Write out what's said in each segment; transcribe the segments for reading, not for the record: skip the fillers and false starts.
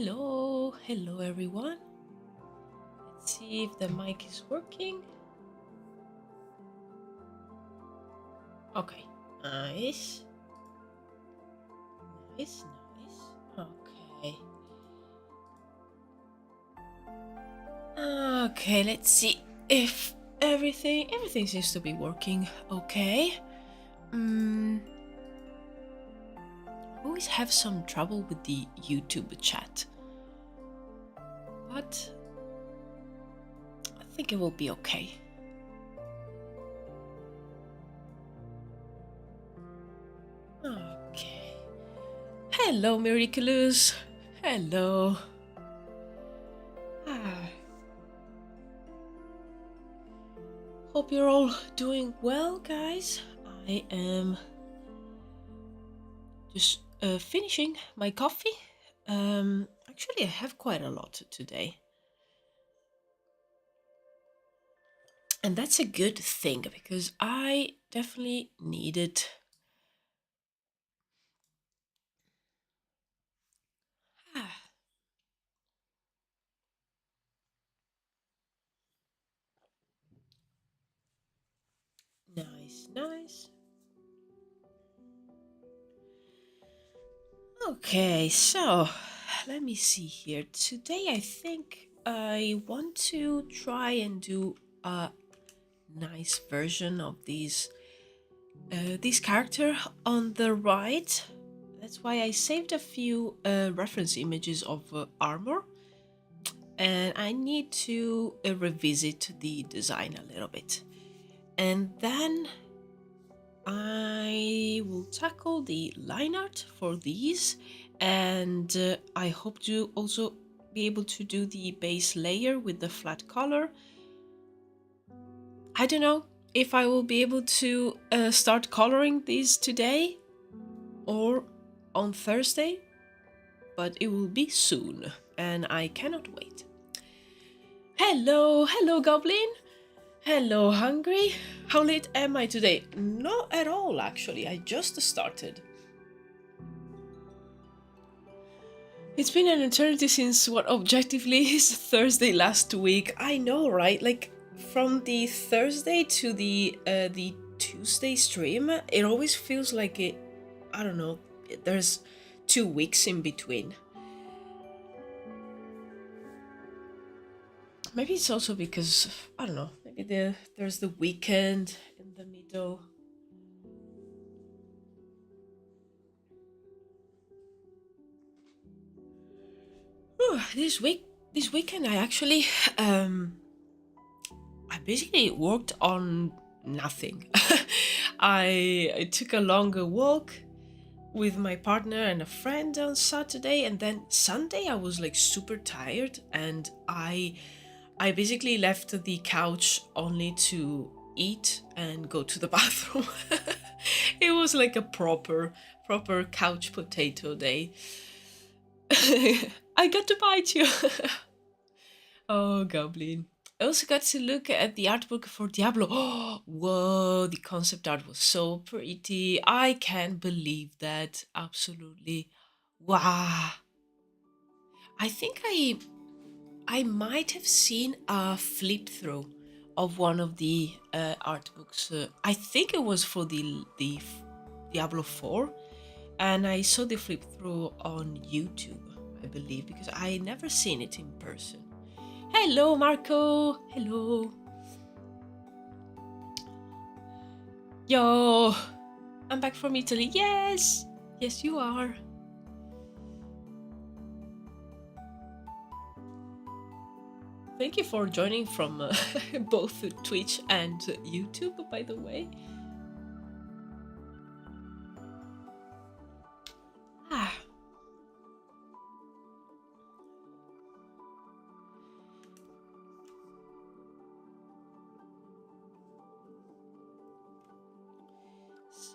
Hello everyone. Let's see if the mic is working. Okay, nice. Okay. Okay, let's see if everything seems to be working okay. Always have some trouble with the YouTube chat, but I think it will be okay. Okay. Hello, Miraculous. Hello. Hope you're all doing well, guys. I am just finishing my coffee. Actually, I have quite a lot today. And that's a good thing because I definitely need it. Nice. Okay, so let me see here. Today I think I want to try and do a nice version of this character on the right. That's why I saved a few reference images of armor, and I need to revisit the design a little bit. And then I will tackle the line art for these, and I hope to also be able to do the base layer with the flat color. I don't know if I will be able to start coloring these today or on Thursday, but it will be soon, and I cannot wait. Hello Goblin. Hello Hungry. How late am I today? Not at all, actually. I just started. It's been an eternity since what objectively is Thursday last week. I know, right? Like from the Thursday to the Tuesday stream, it always feels like it. I don't know. There's 2 weeks in between. Maybe it's also because I don't know. Maybe there's the weekend in the middle. This weekend I actually I basically worked on nothing. I took a longer walk with my partner and a friend on Saturday, and then Sunday I was like super tired, and I basically left the couch only to eat and go to the bathroom. It was like a proper couch potato day. I got to bite you. Oh, Goblin. I also got to look at the artbook for Diablo. Oh, whoa, the concept art was so pretty. I can't believe that. Absolutely. Wow. I think I might have seen a flip through of one of the art books. I think it was for the Diablo 4, and I saw the flip through on YouTube, I believe, because I never seen it in person. Hello, Marco. Hello. Yo, I'm back from Italy. Yes, you are. Thank you for joining from both Twitch and YouTube, by the way.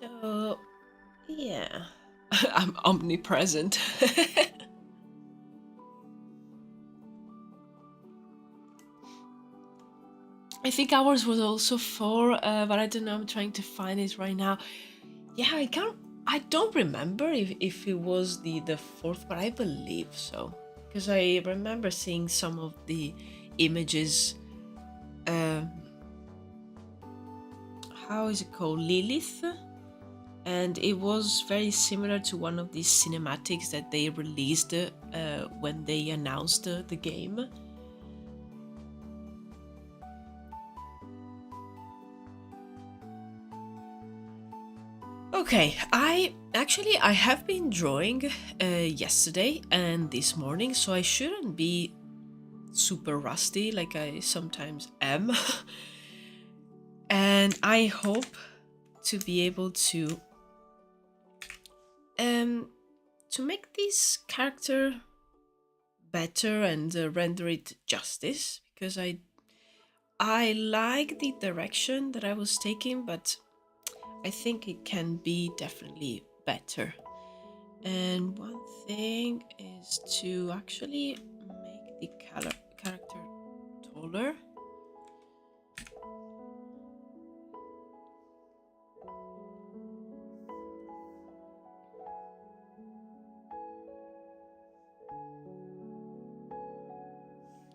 So, yeah, I'm omnipresent. I think ours was also 4, but I don't know. I'm trying to find it right now. Yeah, I don't remember if it was the 4th, but I believe so. because I remember seeing some of the images. Um, how is it called? Lilith? And it was very similar to one of these cinematics that they released when they announced the game. Okay, I have been drawing yesterday and this morning, so I shouldn't be super rusty like I sometimes am. And I hope to be able to make this character better and render it justice, because I like the direction that I was taking, but I think it can be definitely better. And one thing is to actually make the character taller.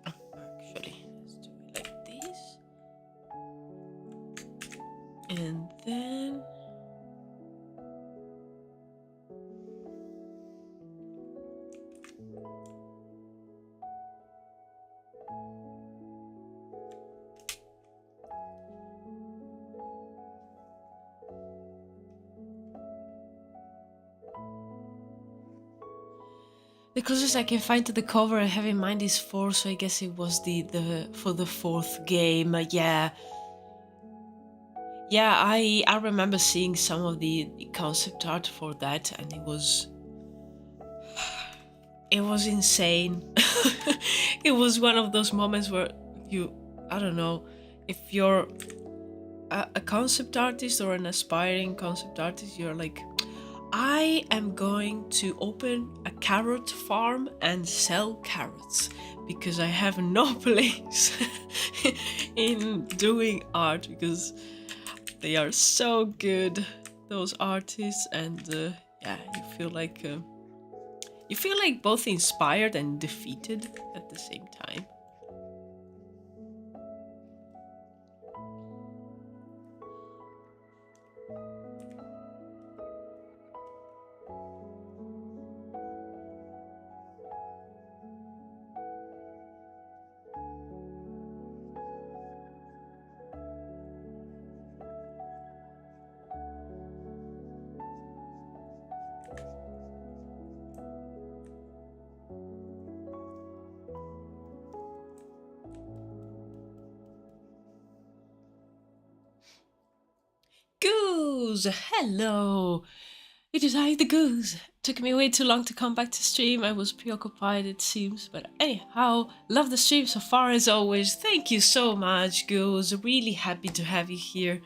Actually, let's do it like this. And then the closest I can find to the cover I have in mind is 4, so I guess it was the for the 4th game. Yeah. Yeah, I remember seeing some of the concept art for that, and it was insane. It was one of those moments where I don't know, if you're a concept artist or an aspiring concept artist, you're like, I am going to open a carrot farm and sell carrots, because I have no place in doing art, because they are so good, those artists. And yeah, you feel like both inspired and defeated at the same time. Goose! Hello! It is I, the Goose. Took me way too long to come back to stream. I was preoccupied, it seems. But anyhow, love the stream so far as always. Thank you so much, Goose. Really happy to have you here.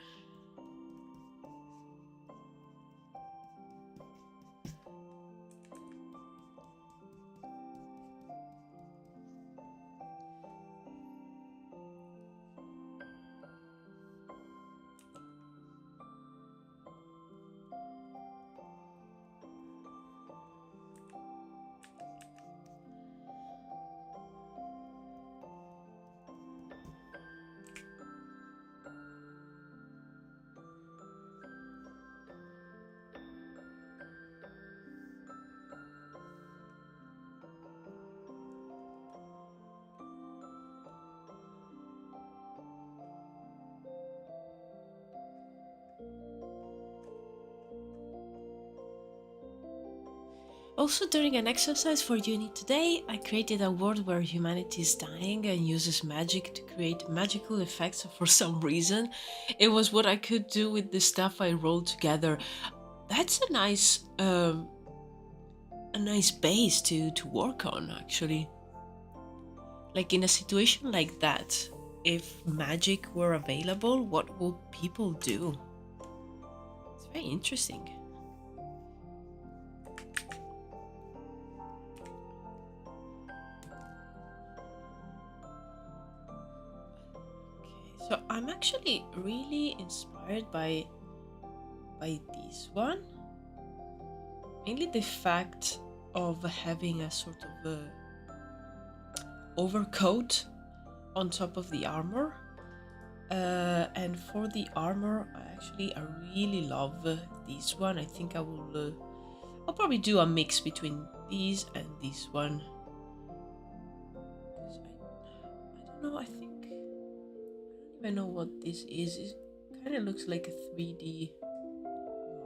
Also, during an exercise for uni today, I created a world where humanity is dying and uses magic to create magical effects for some reason. It was what I could do with the stuff I rolled together. That's a nice base to work on, actually. Like, in a situation like that, if magic were available, what would people do? It's very interesting. So I'm actually really inspired by this one. Mainly the fact of having a sort of a overcoat on top of the armor. And for the armor, I really love this one. I think I'll probably do a mix between these and this one. I don't know, I don't even know what this is. It kind of looks like a 3D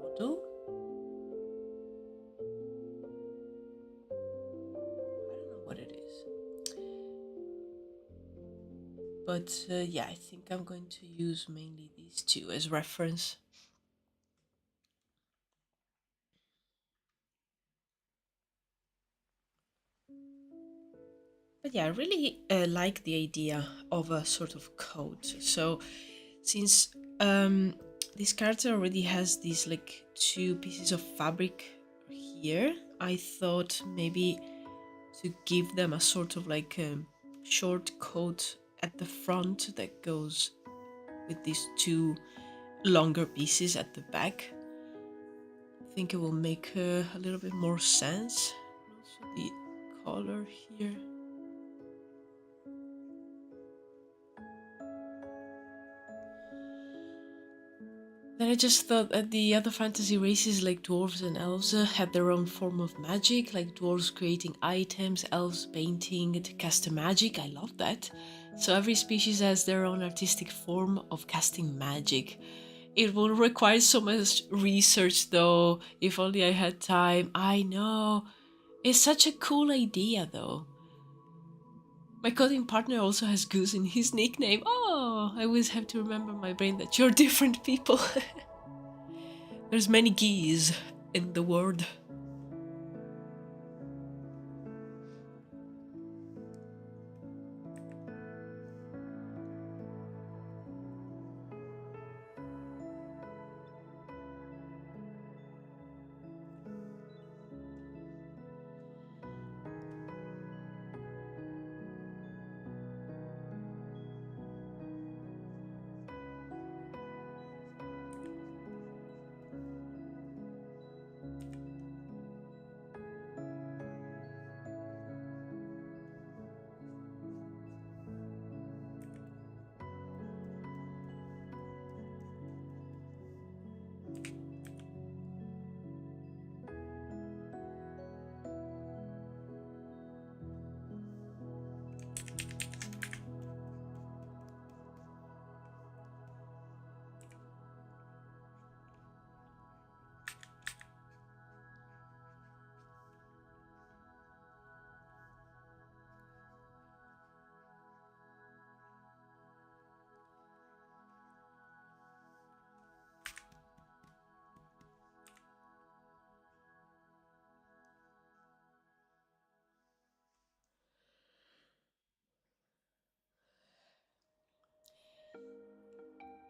model. I don't know what it is. But yeah, I think I'm going to use mainly these two as reference. But yeah, I really like the idea of a sort of coat. So since this character already has these like two pieces of fabric here, I thought maybe to give them a sort of like a short coat at the front that goes with these two longer pieces at the back. I think it will make a little bit more sense. Also the color here. Then I just thought that the other fantasy races like dwarves and elves had their own form of magic, like dwarves creating items, elves painting to cast a magic. I love that. So every species has their own artistic form of casting magic. It will require so much research though, if only I had time. I know. It's such a cool idea though. My coding partner also has Goose in his nickname. Oh, I always have to remember my brain that you're different people. There's many geese in the world.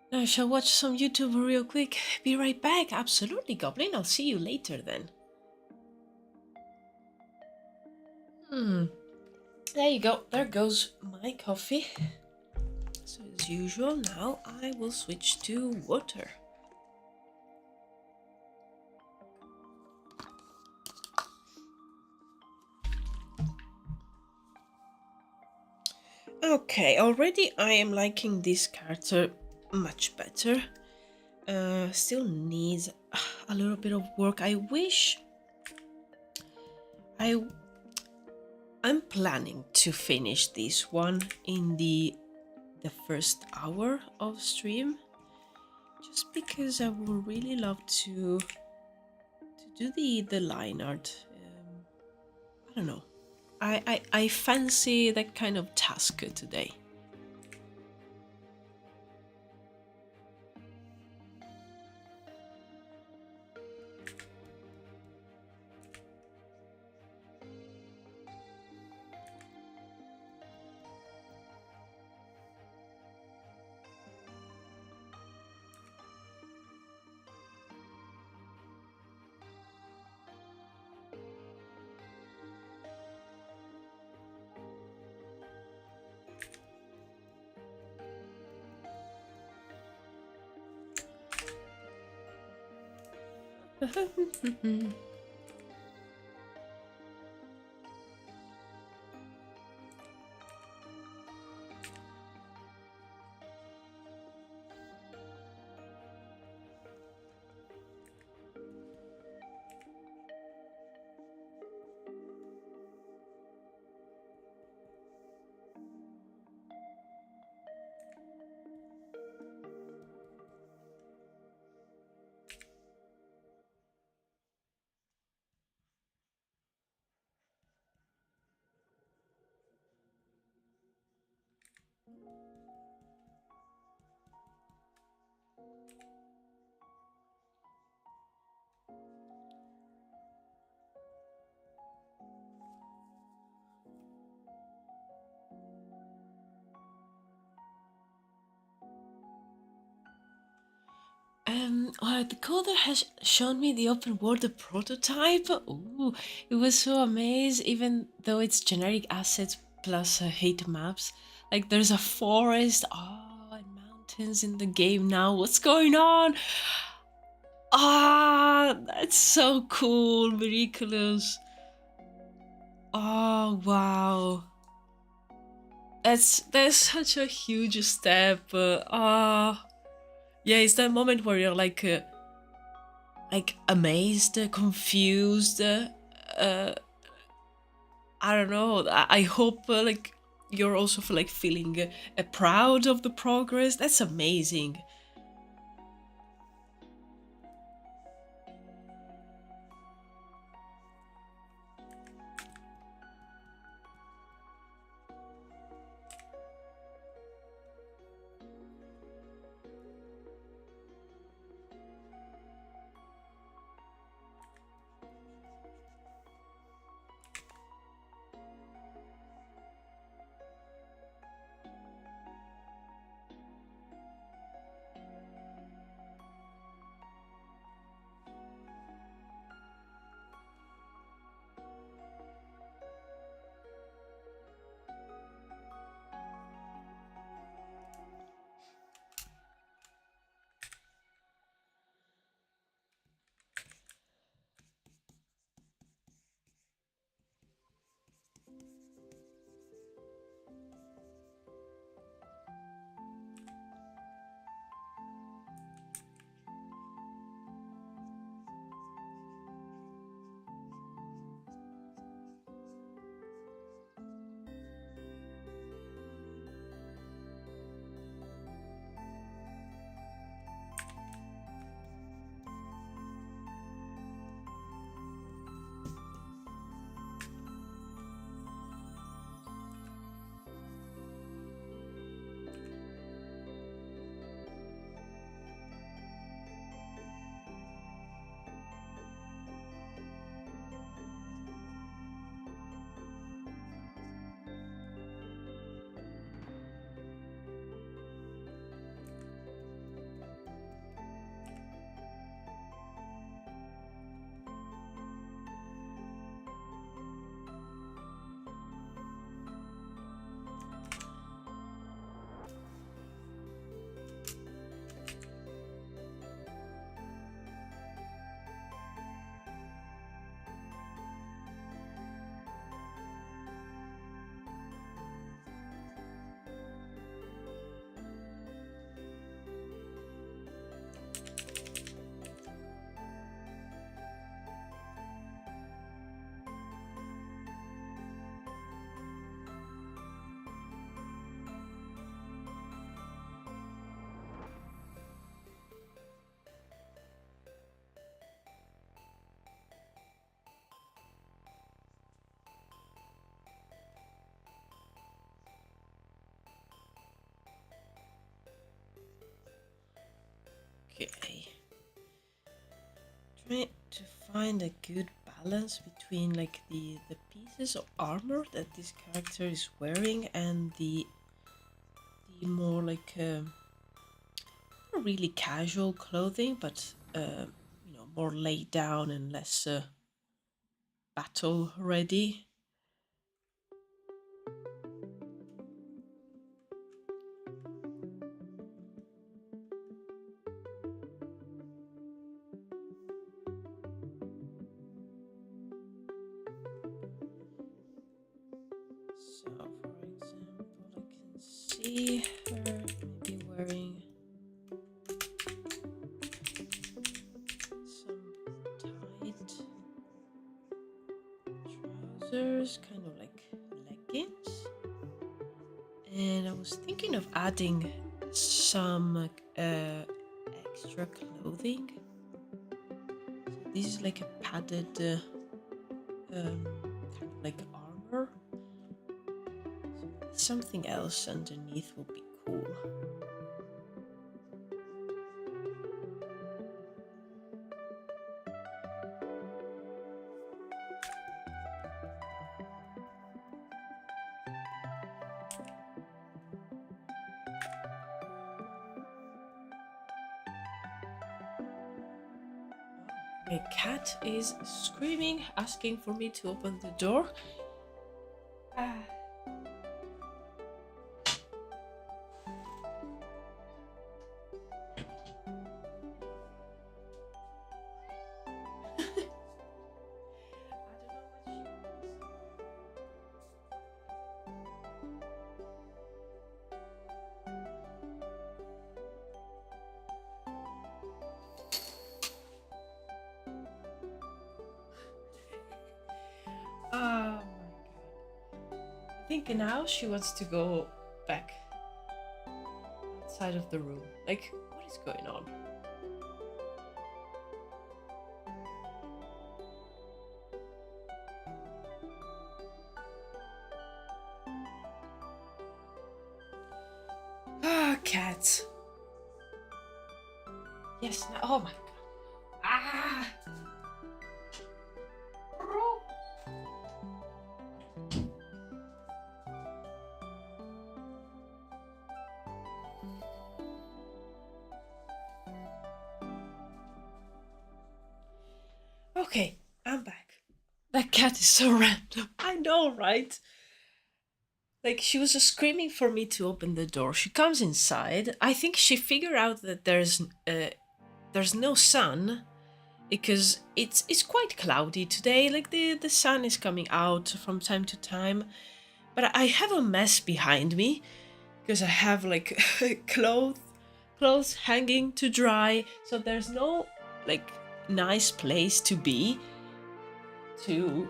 I shall watch some YouTube real quick. Be right back. Absolutely, Goblin. I'll see you later then. There you go. There goes my coffee. So as usual, now I will switch to water. Okay, already I am liking this character much better. Still needs a little bit of work. I'm planning to finish this one in the first hour of stream, just because I would really love to do the line art. I don't know. I fancy that kind of task today. The coder has shown me the open world the prototype. Ooh, it was so amazed, even though it's generic assets plus hate maps. Like there's a forest, and mountains in the game now. What's going on? That's so cool, miraculous. Oh wow, that's such a huge step. Yeah, it's that moment where you're like amazed, confused. I don't know. I hope like you're also like feeling proud of the progress. That's amazing. Okay. Trying to find a good balance between like the pieces of armor that this character is wearing and the more like not really casual clothing, but more laid down and less battle ready. So, for example, I can see her maybe wearing some tight trousers, kind of like leggings. And I was thinking of adding some extra clothing. So this is like a padded kind of like armor. So something else underneath would be cool. A cat is screaming, asking for me to open the door. Ah. Oh my god. I think now she wants to go back outside of the room. Like, what is going on? Ah, cats. Yes, now. Oh my god. Ah! Okay, I'm back. That cat is so random. I know, right? Like, she was just screaming for me to open the door. She comes inside. I think she figured out that there's no sun because it's quite cloudy today. Like the sun is coming out from time to time, but I have a mess behind me because I have like clothes hanging to dry. So there's no like nice place to be to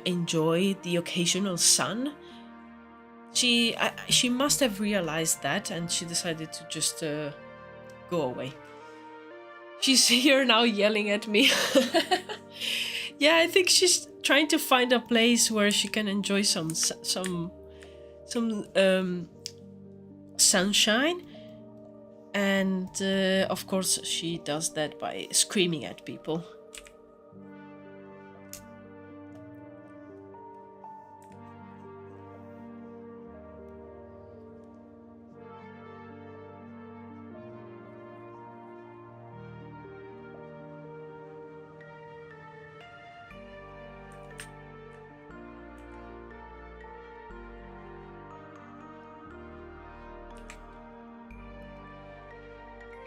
enjoy the occasional sun. She must have realized that, and she decided to just go away. She's here now yelling at me. Yeah, I think she's trying to find a place where she can enjoy some sunshine, and of course she does that by screaming at people.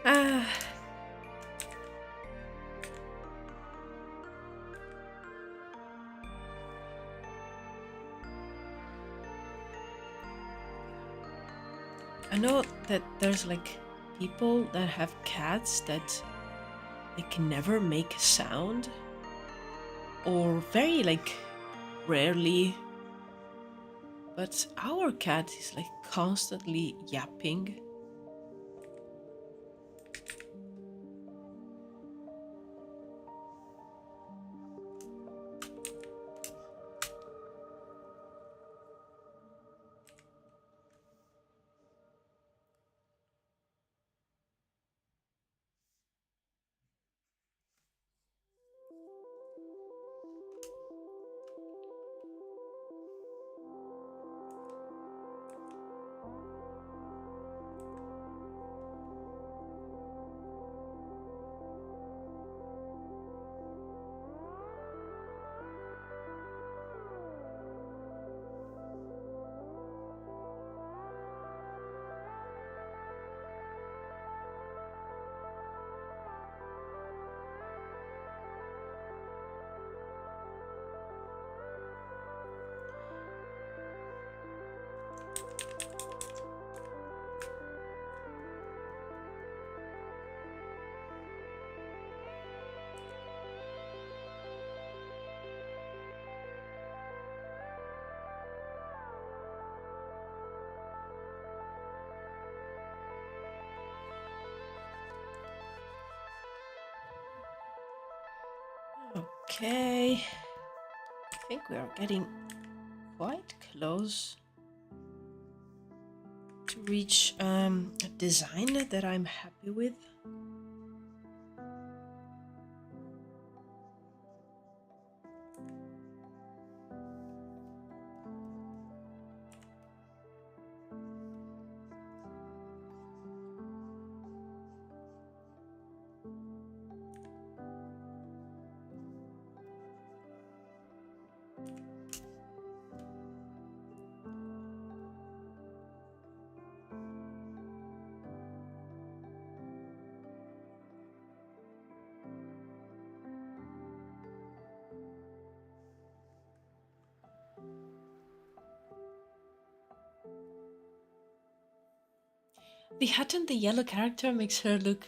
Ah. I know that there's like people that have cats that they can never make a sound, or very like rarely, but our cat is like constantly yapping. Okay, I think we are getting quite close to reach a design that I'm happy with. The hat and the yellow character makes her look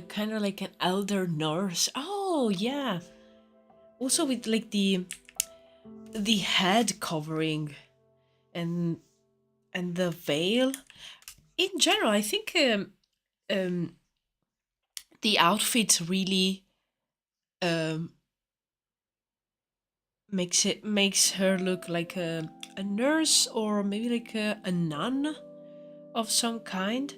kind of like an elder nurse. Oh yeah. Also with like the head covering and the veil. In general, I think um, the outfit really um, makes her look like a nurse or maybe like a nun of some kind.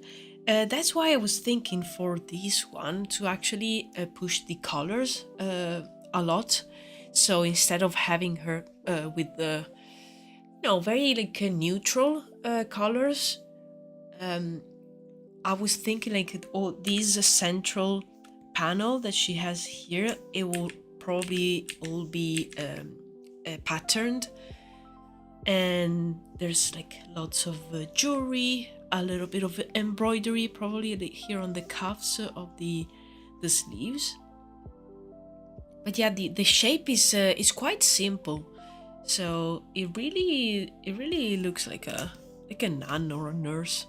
That's why I was thinking for this one to actually push the colors a lot. So instead of having her with the very like neutral colors, um, I was thinking like oh this central panel that she has here, it will probably all be patterned, and there's like lots of jewelry, a little bit of embroidery probably here on the cuffs of the sleeves. But yeah, the shape is quite simple, so it really looks like a nun or a nurse.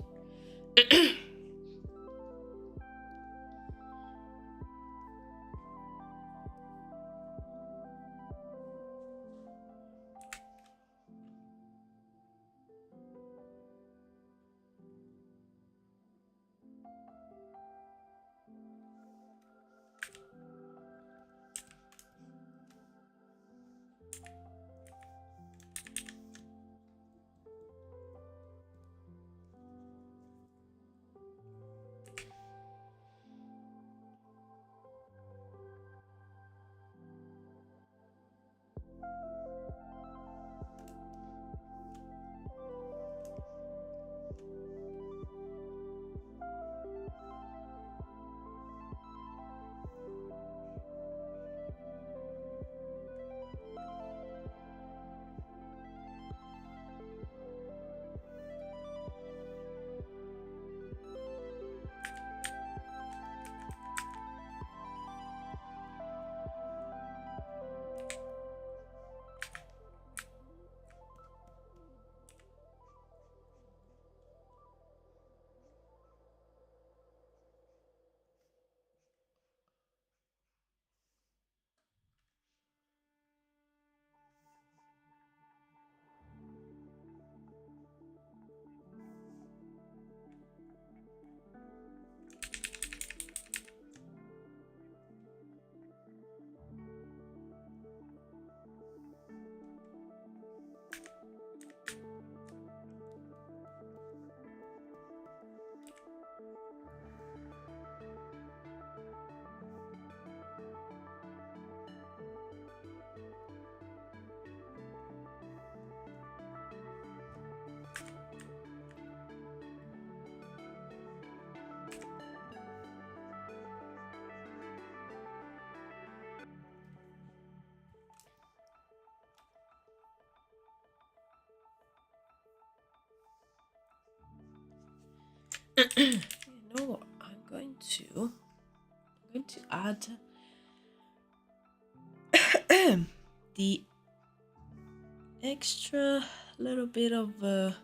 You know what? I'm going to add the extra little bit of like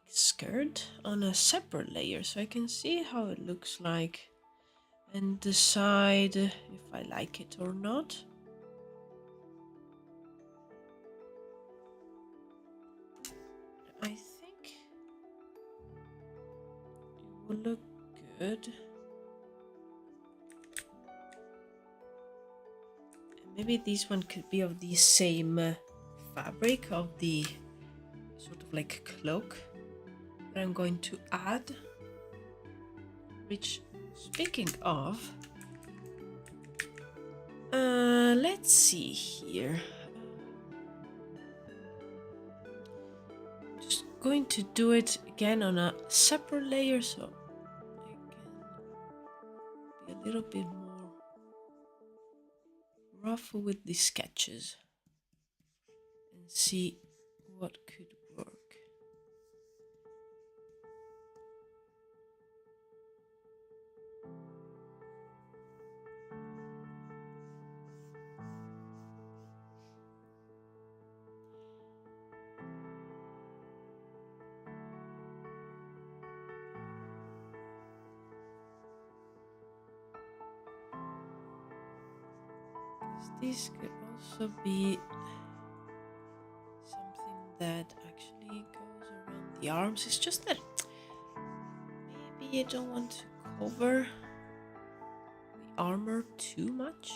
skirt on a separate layer so I can see how it looks like and decide if I like it or not. I think it will look good. Maybe this one could be of the same fabric of the sort of like cloak that I'm going to add. Which, speaking of, let's see here. Just going to do it again on a separate layer so I can be a little bit more rough with the sketches and see what could work. This could also be something that actually goes around the arms. It's just that maybe I don't want to cover the armor too much.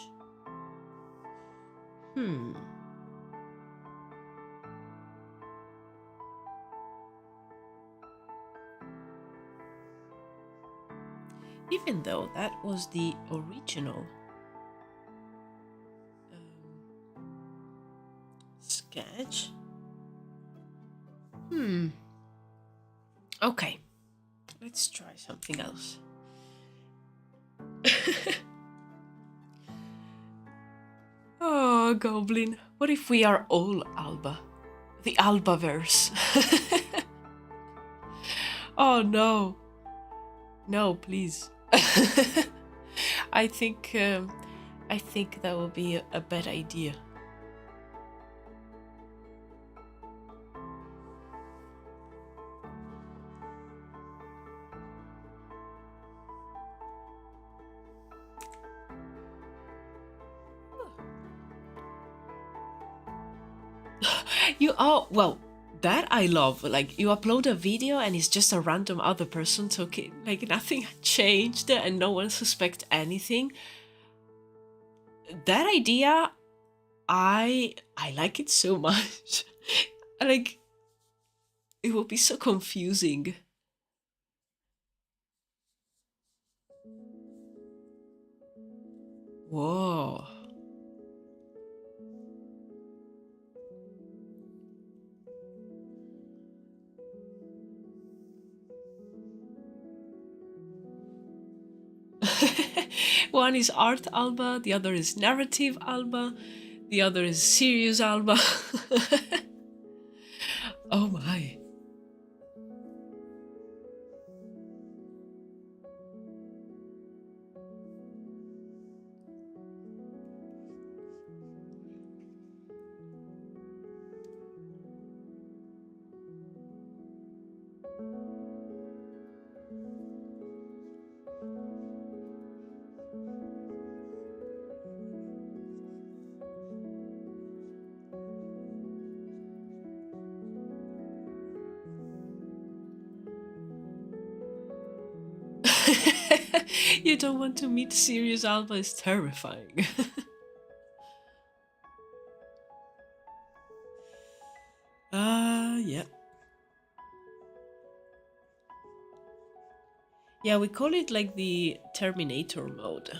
Even though that was the original sketch. Okay, let's try something else. Oh, Goblin, what if we are all Alba? The Albaverse. Oh no. No, please. I think that would be a bad idea. Well, that I love. Like, you upload a video and it's just a random other person talking, like nothing changed and no one suspects anything. That idea, I like it so much. Like, it will be so confusing. Whoa. One is art Alba, the other is narrative Alba, the other is serious Alba. Oh my. You don't want to meet Sirius Alba is terrifying. Yeah. Yeah, we call it like the Terminator mode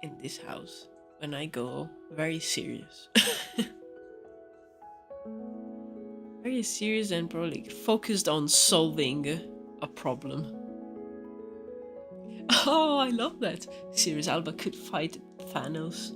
in this house when I go very serious. Very serious and probably focused on solving a problem. Oh, I love that. Sirius Alba could fight Thanos.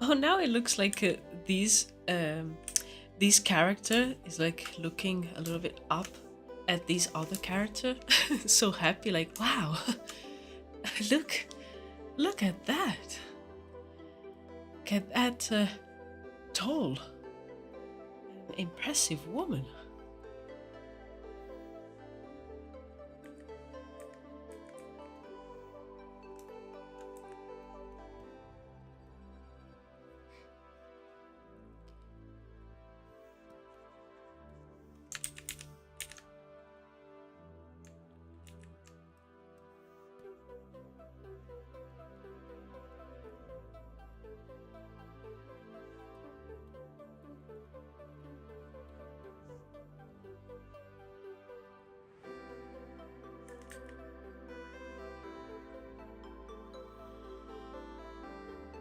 Oh, now it looks like this character is like looking a little bit up at this other character. So happy, like, wow, look at that. Look at that tall, impressive woman.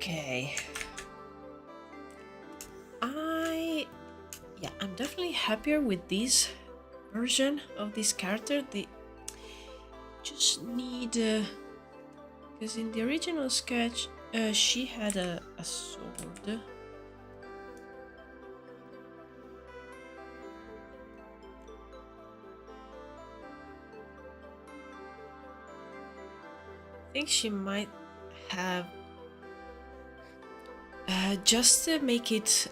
Okay. I'm definitely happier with this version of this character. They just need because in the original sketch she had a sword. I think she might have just to make it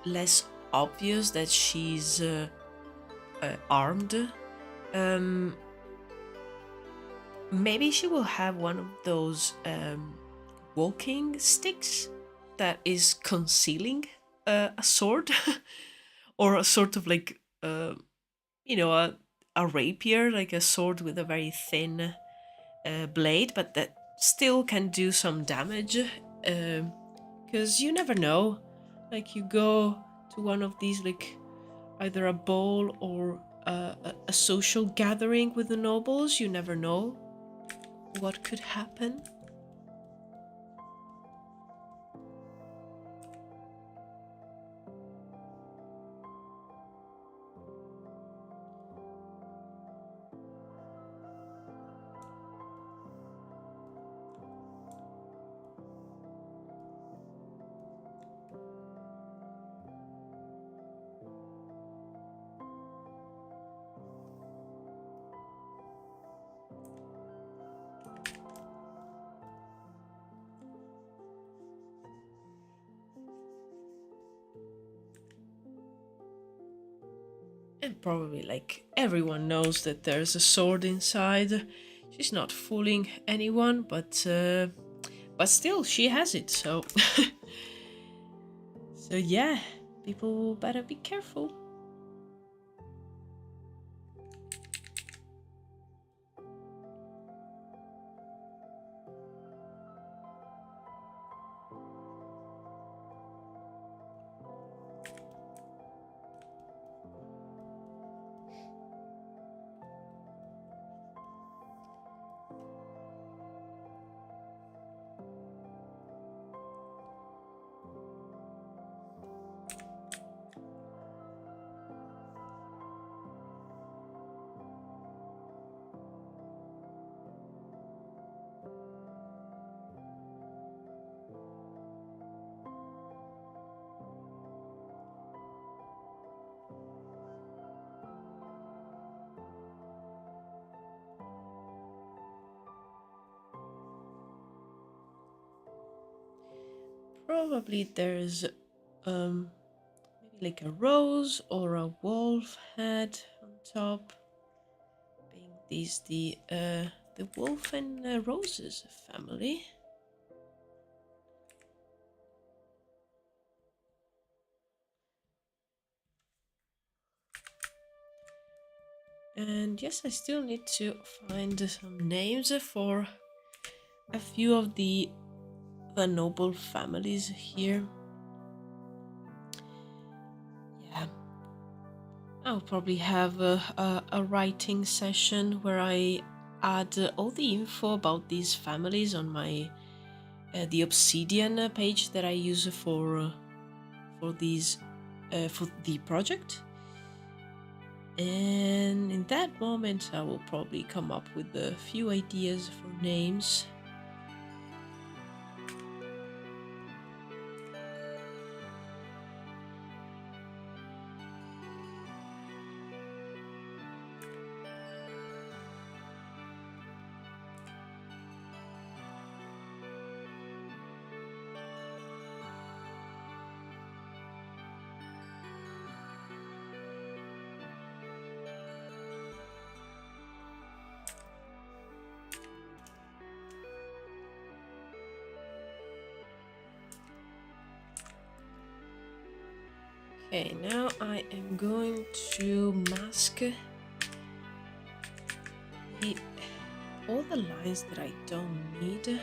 less obvious that she's armed. Um, Maybe she will have one of those walking sticks that is concealing a sword, or a sort of like you know a rapier, like a sword with a very thin blade, but that still can do some damage. Because you never know, like you go to one of these, like either a ball or a social gathering with the nobles, you never know what could happen. And probably like everyone knows that there's a sword inside. She's not fooling anyone, but still she has it. So so yeah, people better be careful. Probably there's maybe like a rose or a wolf head on top. Being these the wolf and roses family. And yes, I still need to find some names for a few of the noble families here. Yeah, I'll probably have a writing session where I add all the info about these families on my the Obsidian page that I use for these for the project. And in that moment, I will probably come up with a few ideas for names. Okay, now I am going to mask all the lines that I don't need.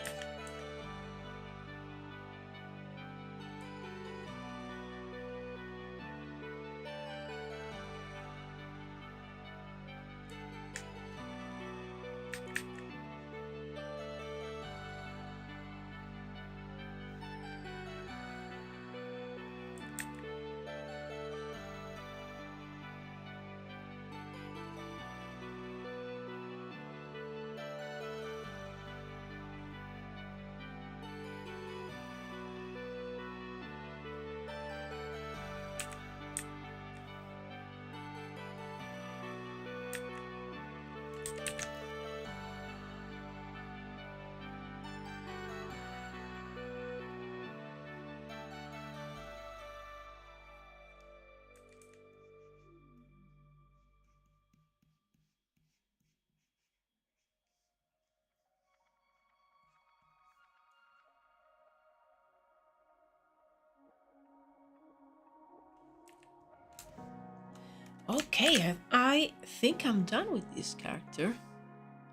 Okay, I think I'm done with this character.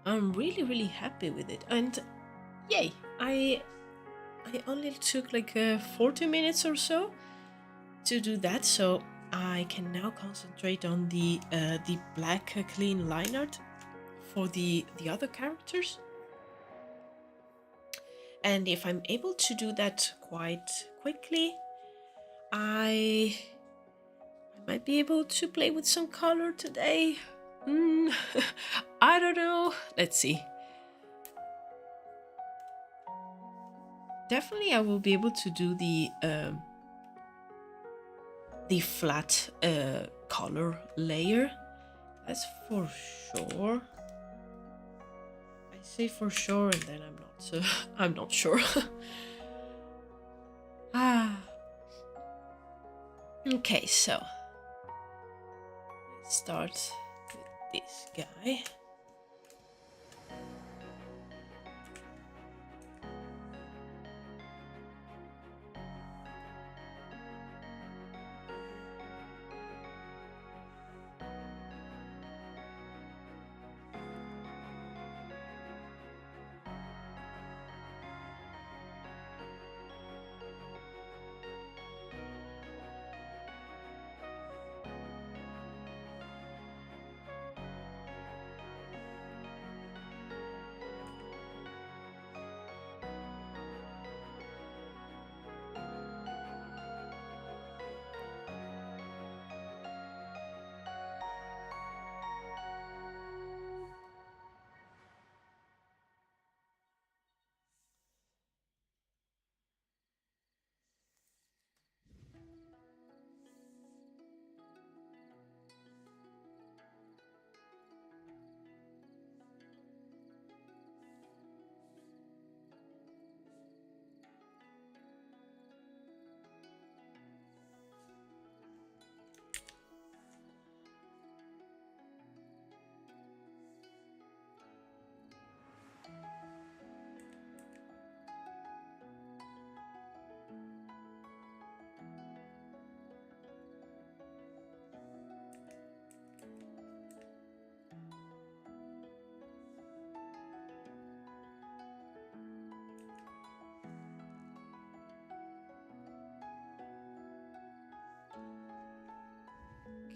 I'm really, really happy with it. And yay, I only took like 40 minutes or so to do that, so I can now concentrate on the black clean line art for the other characters. And if I'm able to do that quite quickly, I might be able to play with some color today. I don't know. Let's see. Definitely, I will be able to do the flat color layer. That's for sure. I say for sure, and then I'm not. I'm not sure. Ah. Okay, so let's start with this guy.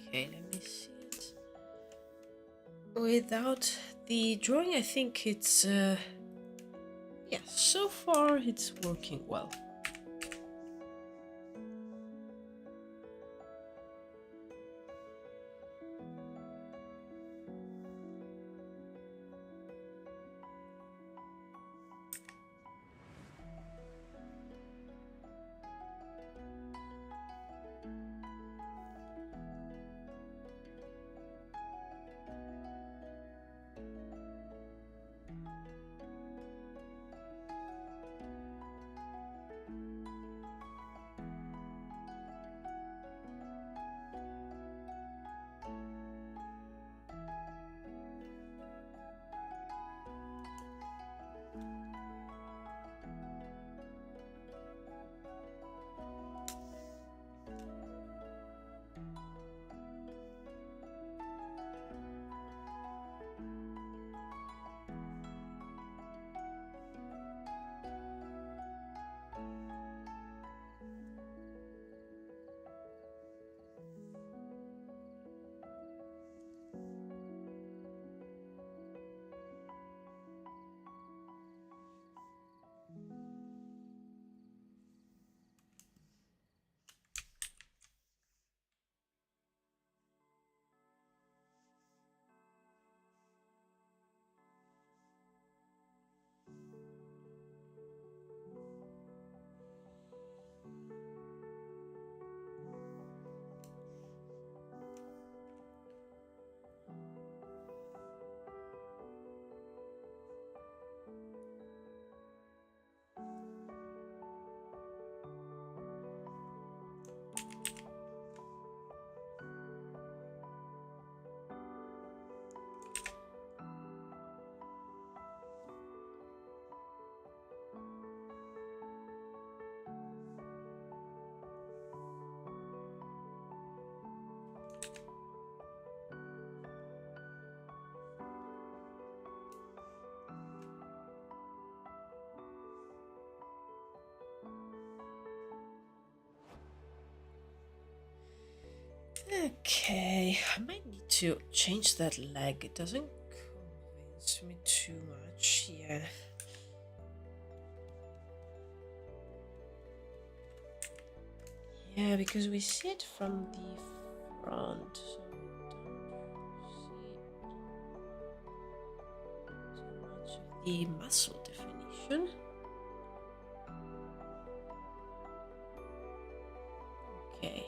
Okay, let me see it. Without the drawing, I think it's yeah, so far it's working well. Okay, I might need to change that leg. It doesn't convince me too much. Yeah. Yeah, because we see it from the front, so we don't see too much of the muscle definition. Okay.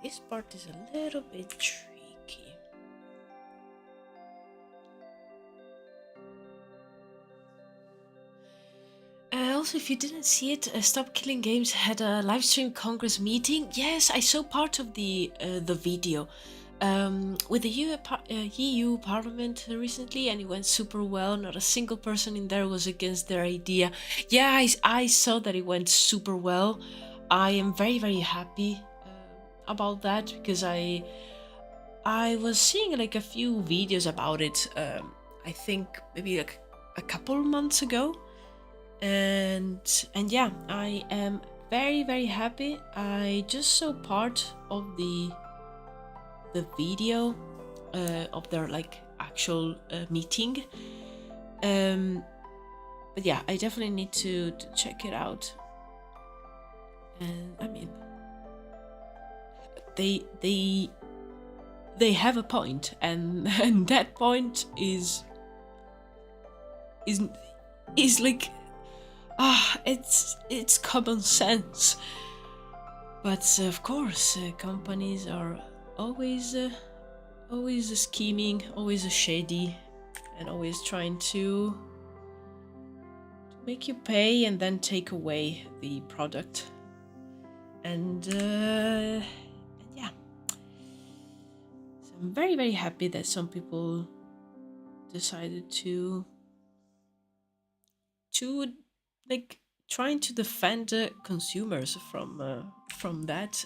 This part is a little bit tricky. Also, if you didn't see it, Stop Killing Games had a live stream Congress meeting. Yes, I saw part of the video with the EU Parliament recently, and it went super well. Not a single person in there was against their idea. Yeah, I saw that it went super well. I am very, very happy about that, because I was seeing like a few videos about it. I think maybe like a couple months ago, and yeah, I am very, very happy. I just saw part of the video of their like actual meeting, but yeah, I definitely need to check it out. And I mean, they have a point, and that point is like, it's common sense. But of course, companies are always scheming, always shady, and always trying to make you pay and then take away the product. And yeah, so I'm very, very happy that some people decided to like trying to defend consumers from that.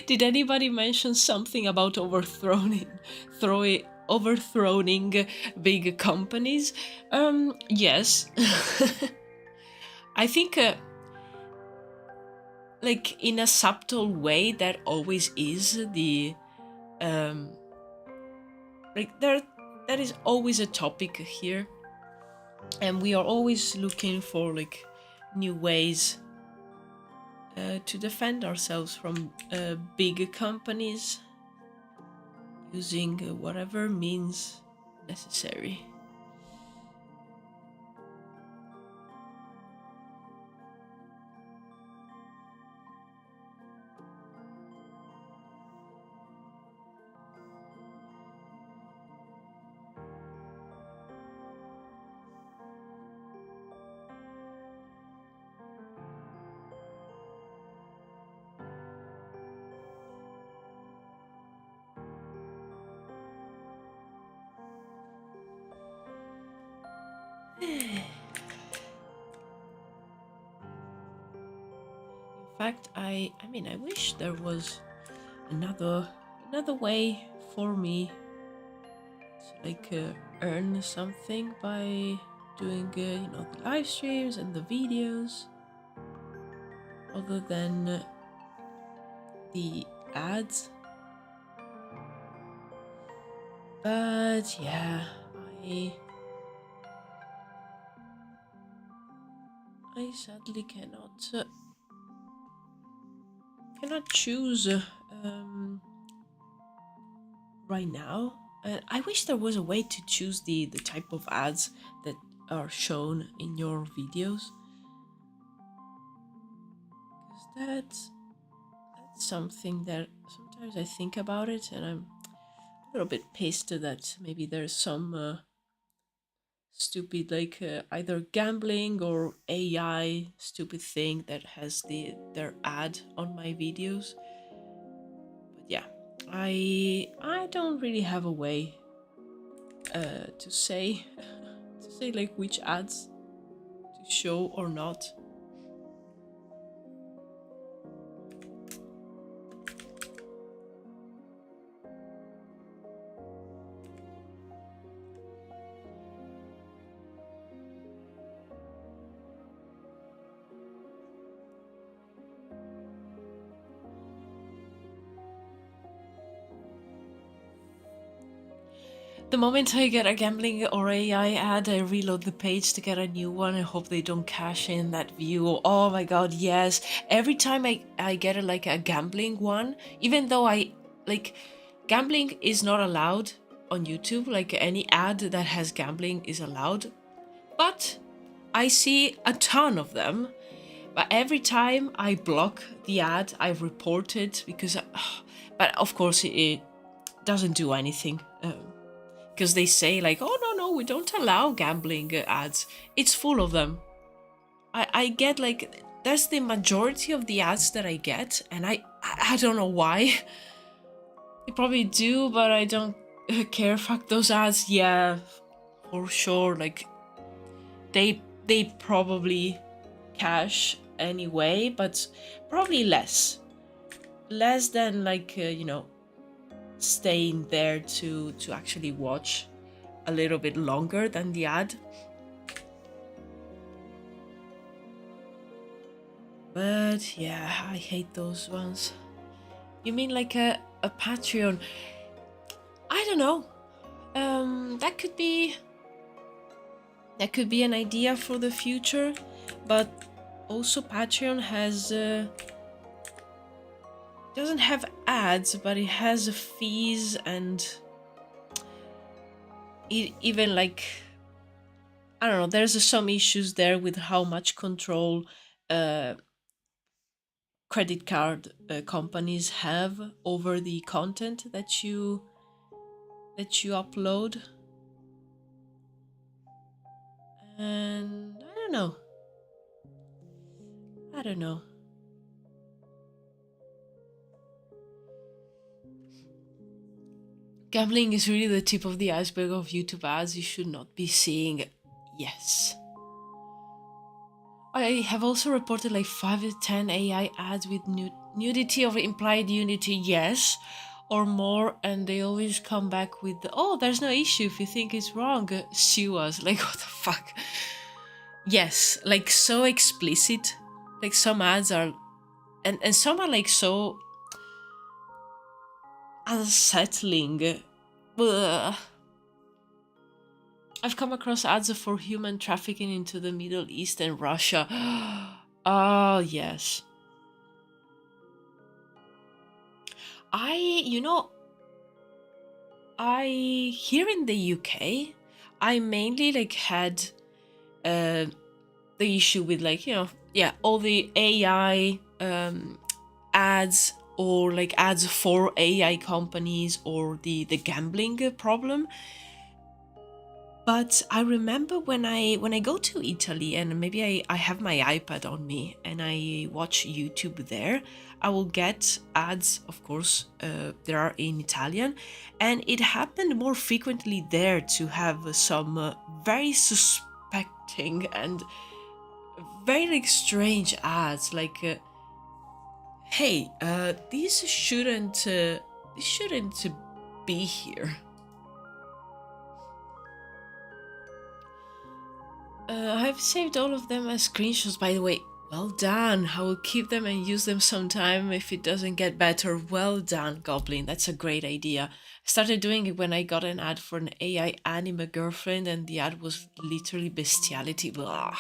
Did anybody mention something about overthrowing big companies? Yes. I think like in a subtle way that always is the like that is always a topic here, and we are always looking for like new ways to defend ourselves from big companies, using whatever means necessary. In fact, I mean, I wish there was another way for me to like earn something by doing you know, the live streams and the videos, other than the ads. But yeah, I sadly cannot choose right now. I wish there was a way to choose the type of ads that are shown in your videos, because that's something that sometimes I think about it, and I'm a little bit pissed that maybe there's some stupid like either gambling or AI stupid thing that has their ad on my videos. But yeah, I don't really have a way to say to say like which ads to show or not. The moment I get a gambling or AI ad, I reload the page to get a new one and hope they don't cash in that view. Oh my god, yes. Every time I get like a gambling one, even though gambling is not allowed on YouTube, like any ad that has gambling is allowed. But I see a ton of them. But every time I block the ad, I report it because, but of course it doesn't do anything. Because they say like, oh no, we don't allow gambling ads. It's full of them. I get like, that's the majority of the ads that I get, and I don't know why. I probably do, but I don't care. Fuck those ads. Yeah, for sure. Like they probably cash anyway, but probably less than like you know, staying there to actually watch a little bit longer than the ad. But yeah, I hate those ones. You mean like a Patreon? I don't know. That could be an idea for the future, but also Patreon has doesn't have ads, but it has fees, and it even like, I don't know, there's some issues there with how much control credit card companies have over the content that you upload. And I don't know. Gambling is really the tip of the iceberg of YouTube ads. You should not be seeing. Yes. I have also reported like 5 to 10 AI ads with nudity or implied nudity, yes, or more, and they always come back with, oh, there's no issue if you think it's wrong, sue us. Like, what the fuck? Yes, like so explicit. Like some ads are, and some are like so unsettling. Ugh. I've come across ads for human trafficking into the Middle East and Russia. Oh, yes. You know, I here in the UK, I mainly like had uh the issue with like, yeah, all the AI ads, or like ads for AI companies, or the gambling problem. But I remember when I go to Italy, and maybe I have my iPad on me and I watch YouTube there, I will get ads, of course, there are in Italian, and it happened more frequently there to have some very suspecting and very like strange ads, like, hey, this shouldn't be here. I've saved all of them as screenshots, by the way. Well done. I will keep them and use them sometime if it doesn't get better. Well done, Goblin. That's a great idea. I started doing it when I got an ad for an AI anime girlfriend, and the ad was literally bestiality. Blah.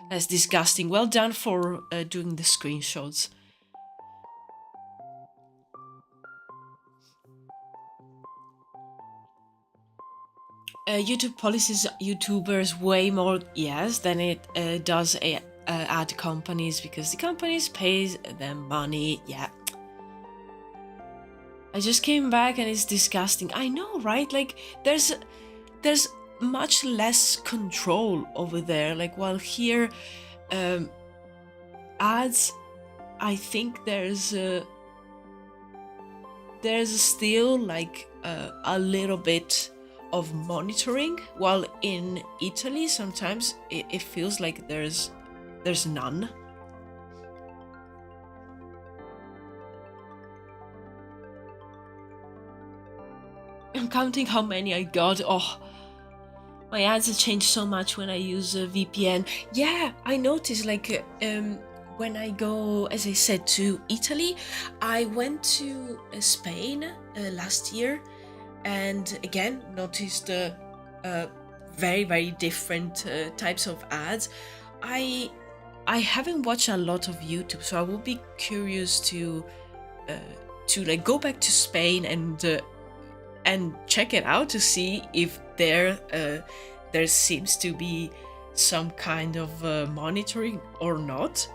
That's disgusting. Well done for doing the screenshots. YouTube policies YouTubers way more, yes, than it does ad companies, because the companies pays them money. Yeah, I just came back and it's disgusting. I know, right? Like there's much less control over there. Like while here, um, ads, I think there's still like a little bit of monitoring, while in Italy sometimes it feels like there's none. I'm counting how many I got. Oh, my ads have changed so much when I use a VPN. Yeah, I noticed like when I go, as I said, to Italy, I went to Spain last year, and again noticed very very different types of ads. I i haven't watched a lot of YouTube, so I will be curious uh, to like go back to Spain and check it out to see if there seems to be some kind of monitoring or not.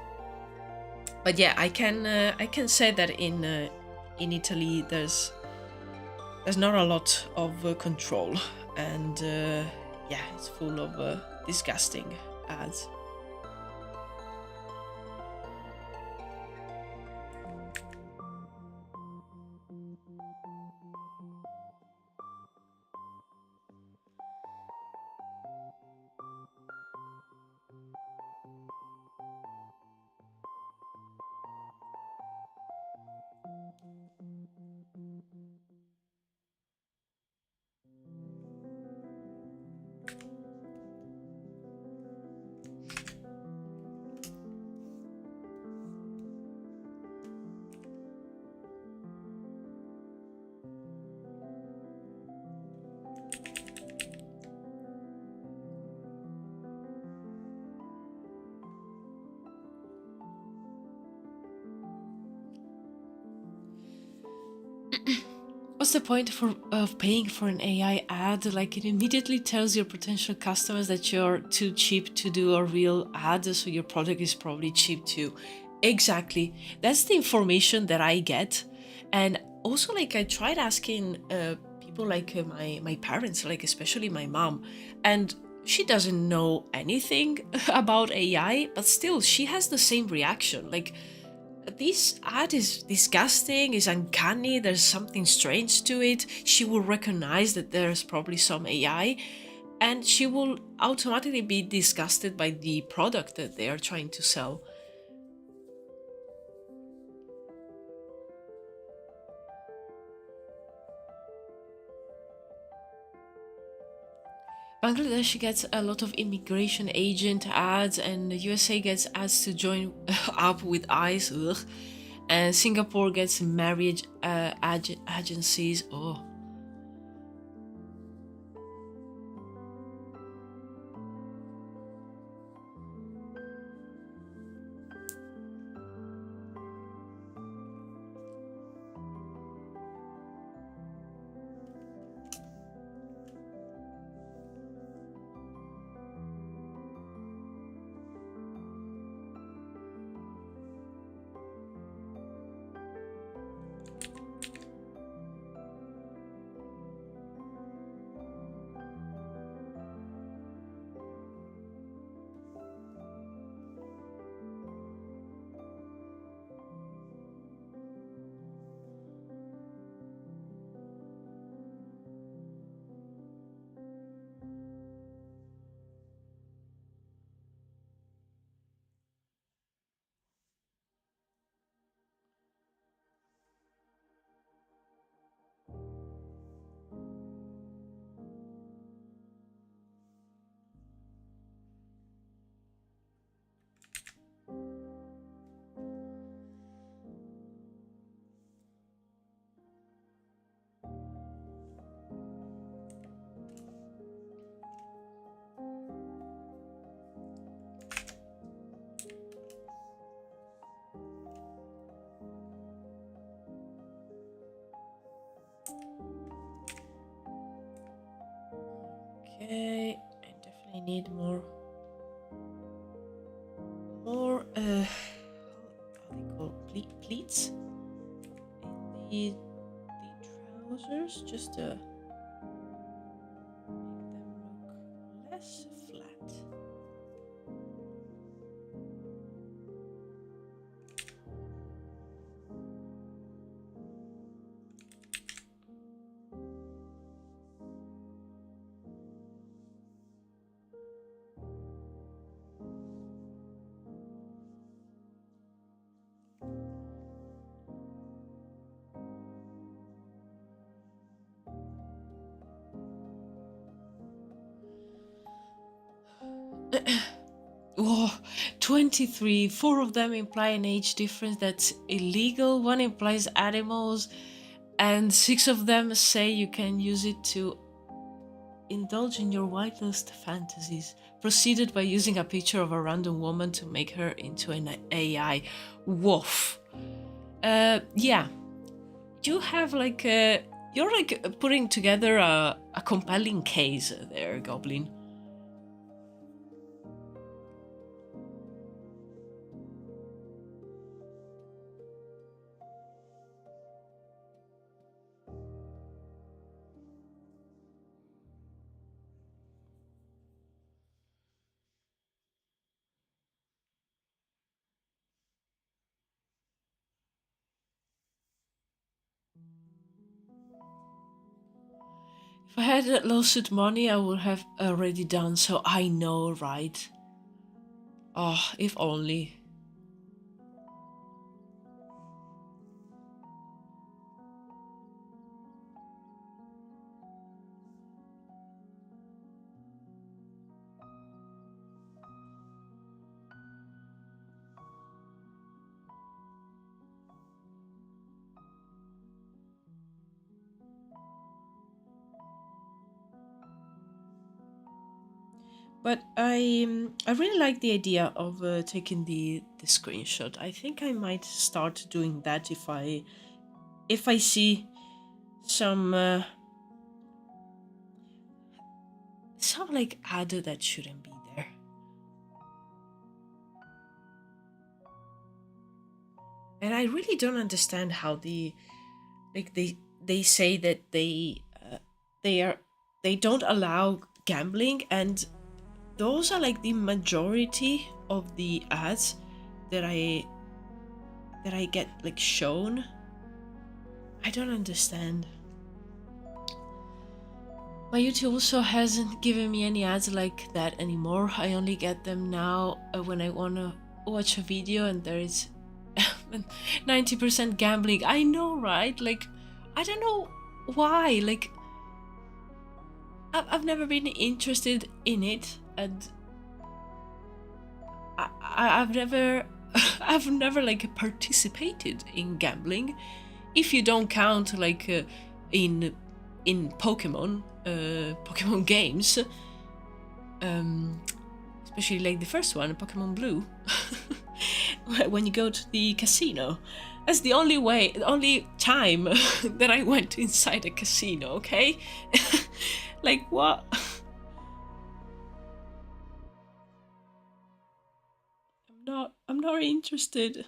But yeah, I can say that in Italy there's not a lot of control, and yeah, it's full of disgusting ads. What's the point of paying for an AI ad? Like, it immediately tells your potential customers that you're too cheap to do a real ad, so your product is probably cheap too. Exactly. That's the information that I get. And also, like, I tried asking people like my parents, like especially my mom, and she doesn't know anything about AI, but still she has the same reaction. Like, this ad is disgusting, is uncanny, there's something strange to it. She will recognize that there's probably some AI, and she will automatically be disgusted by the product that they are trying to sell. Bangladesh gets a lot of immigration agent ads, and the USA gets ads to join up with ICE. Ugh. And Singapore gets marriage agencies. Oh. Okay, I definitely need more how they call pleats in the trousers, just to make them look less flat. Whoa, 23. 4 of them imply an age difference that's illegal. 1 implies animals, and 6 of them say you can use it to indulge in your wildest fantasies. Proceeded by using a picture of a random woman to make her into an AI. Woof. Yeah. You have like you're like putting together a compelling case there, Goblin. If I had that lawsuit money, I would have already done so. I know, right? Oh, if only. But I really like the idea of taking the screenshot. I think I might start doing that if I see some like ad that shouldn't be there. And I really don't understand how they say that they don't allow gambling, and those are like the majority of the ads that I get like shown. I don't understand. My YouTube also hasn't given me any ads like that anymore. I only get them now when I wanna watch a video and there is 90% gambling. I know, right? Like, I don't know why. Like, I've never been interested in it, and I've never I've never like participated in gambling, if you don't count like in Pokemon Pokemon games, especially like the first one, Pokemon Blue. When you go to the casino, that's the only time that I went inside a casino. Okay. Like, what? I'm not interested.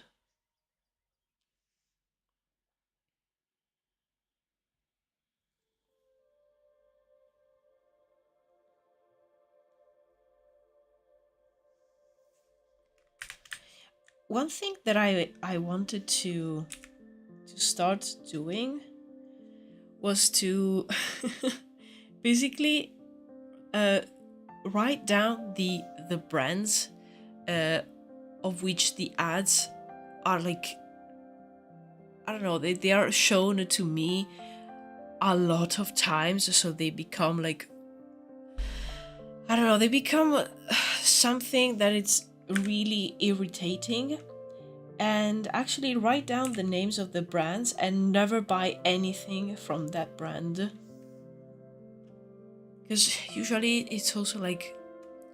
One thing that I wanted to start doing was to basically write down the brands of which the ads are like, I don't know, they are shown to me a lot of times, so they become like, I don't know, they become something that it's really irritating. And actually write down the names of the brands and never buy anything from that brand, because usually it's also like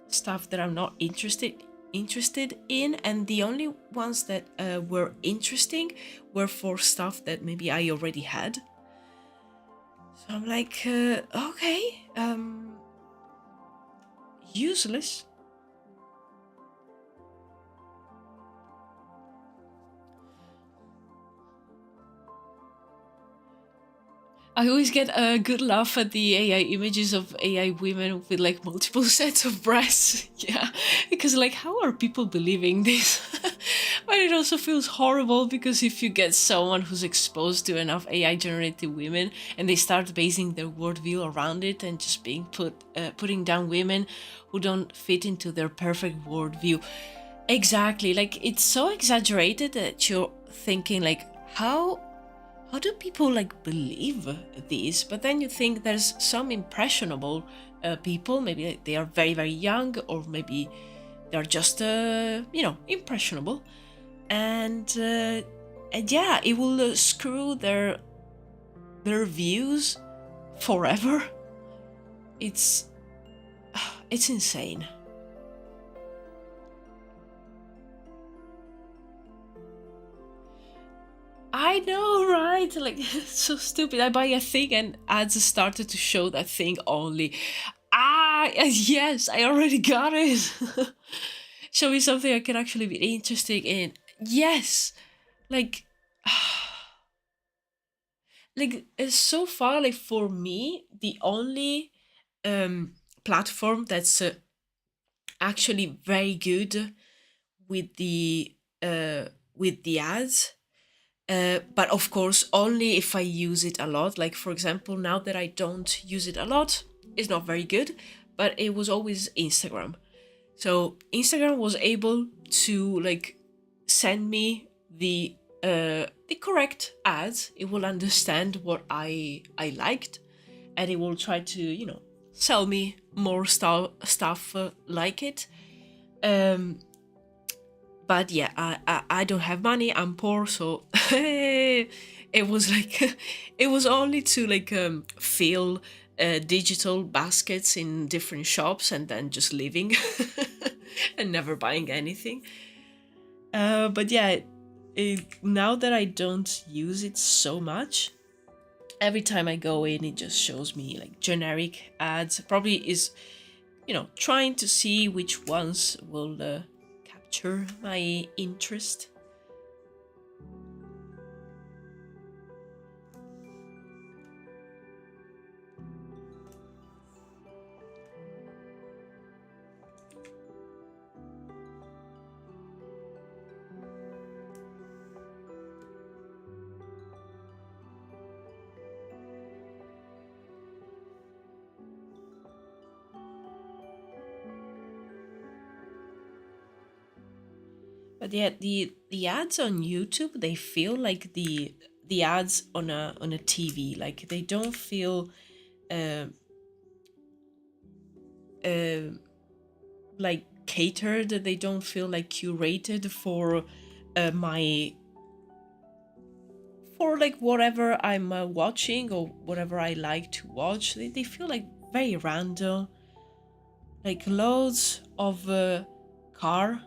stuff that I'm not interested in, and the only ones that were interesting were for stuff that maybe I already had. So I'm like, okay, Useless. I always get a good laugh at the AI images of AI women with like multiple sets of breasts. Yeah, because like, how are people believing this? But it also feels horrible because if you get someone who's exposed to enough AI generated women and they start basing their worldview around it and just being putting down women who don't fit into their perfect worldview. Exactly, like it's so exaggerated that you're thinking like, how do people like believe this? But then you think there's some impressionable people, maybe they are very very young, or maybe they're just impressionable, and yeah, it will screw their views forever. It's it's insane. I know, right? Like, so stupid. I buy a thing and ads started to show that thing only. Ah, yes, I already got it. Show me something I can actually be interested in. Yes, like, like so far, like for me, the only platform that's actually very good with the uh with the ads. But of course, only if I use it a lot. Like, for example, now that I don't use it a lot, it's not very good, but it was always Instagram. So Instagram was able to like send me the correct ads. It will understand what I liked, and it will try to sell me more stuff like it. Um, but yeah, I don't have money. I'm poor, so it was like it was only to like fill digital baskets in different shops and then just leaving and never buying anything. But yeah, now that I don't use it so much, every time I go in, it just shows me like generic ads. Probably is trying to see which ones will capture my interest. But yeah, the ads on YouTube, they feel like the ads on a TV. Like they don't feel uh, uh, like catered. They don't feel like curated for my for like whatever I'm watching or whatever I like to watch. They feel like very random. Like loads of car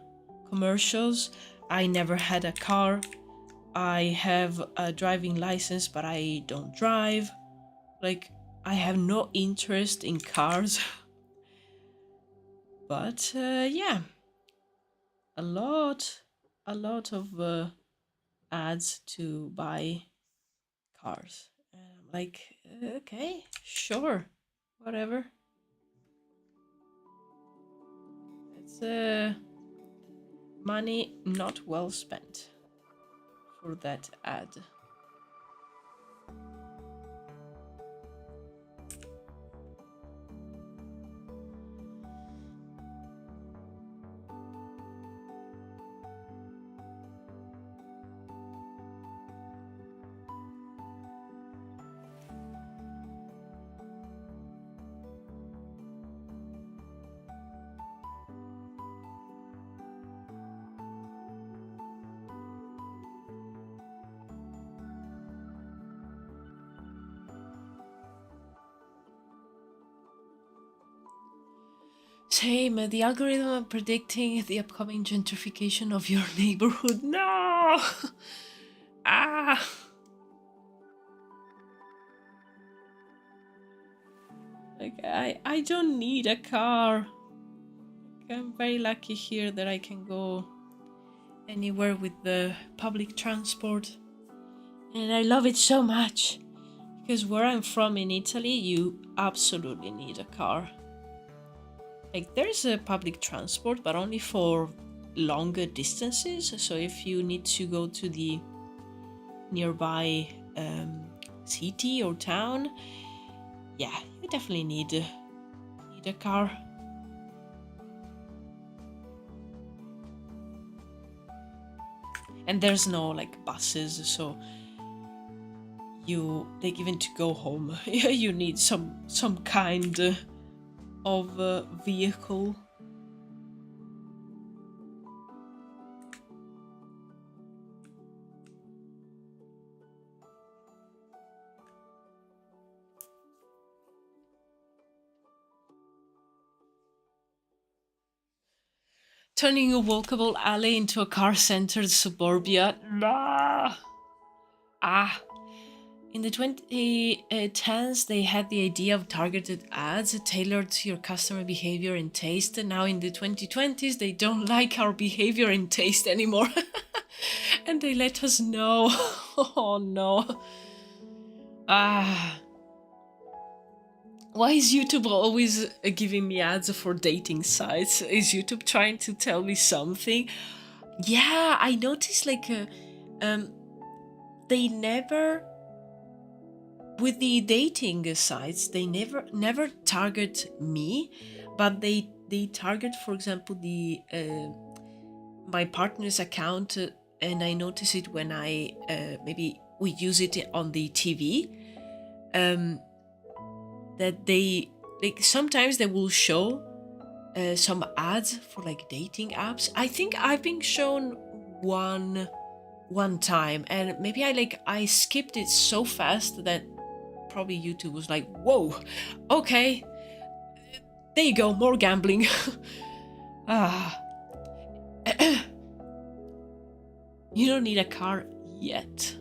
commercials. I never had a car. I have a driving license, but I don't drive. Like, I have no interest in cars. But yeah, a lot, a lot of ads to buy cars. And I'm like, okay, sure, whatever. It's money not well spent for that ad. Same, the algorithm predicting the upcoming gentrification of your neighborhood. No! Ah! Like, I don't need a car. I'm very lucky here that I can go anywhere with the public transport. And I love it so much. Because where I'm from in Italy, you absolutely need a car. Like, there's a public transport, but only for longer distances. So if you need to go to the nearby city or town, yeah, you definitely need a car. And there's no like buses, so you like even to go home, you need some kind of vehicle. Turning a walkable alley into a car-centered suburbia. Nah. In the 2010s, they had the idea of targeted ads tailored to your customer behavior and taste. And now in the 2020s, they don't like our behavior and taste anymore. And they let us know. Oh no. Why is YouTube always giving me ads for dating sites? Is YouTube trying to tell me something? Yeah, I noticed like they never, with the dating sites, they never target me, but they target, for example, the my partner's account, and I notice it when I maybe we use it on the TV. That they like sometimes they will show some ads for like dating apps. I think I've been shown one time, and maybe I skipped it so fast that probably YouTube was like, whoa, okay, there you go, more gambling. You don't need a car yet.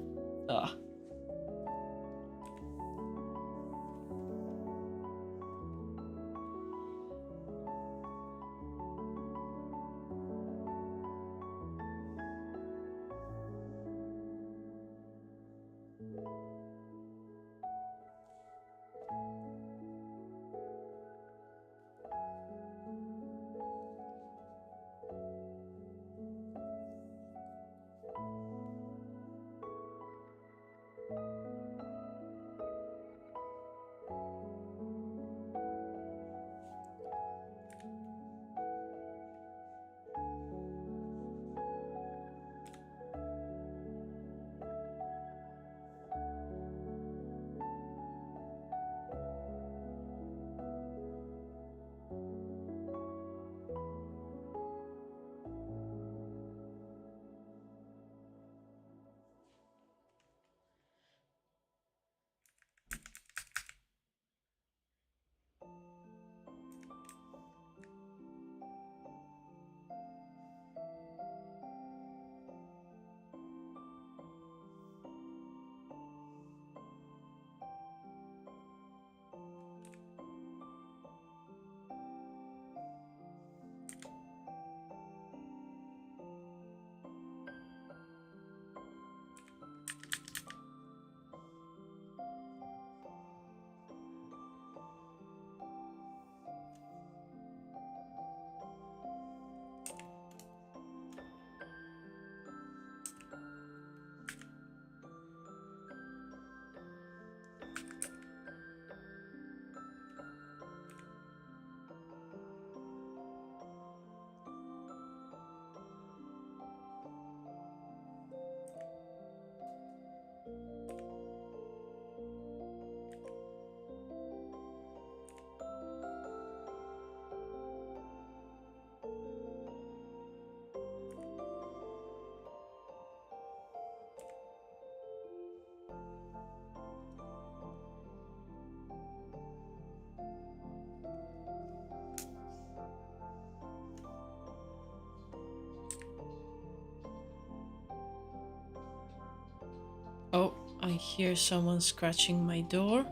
Oh, I hear someone scratching my door.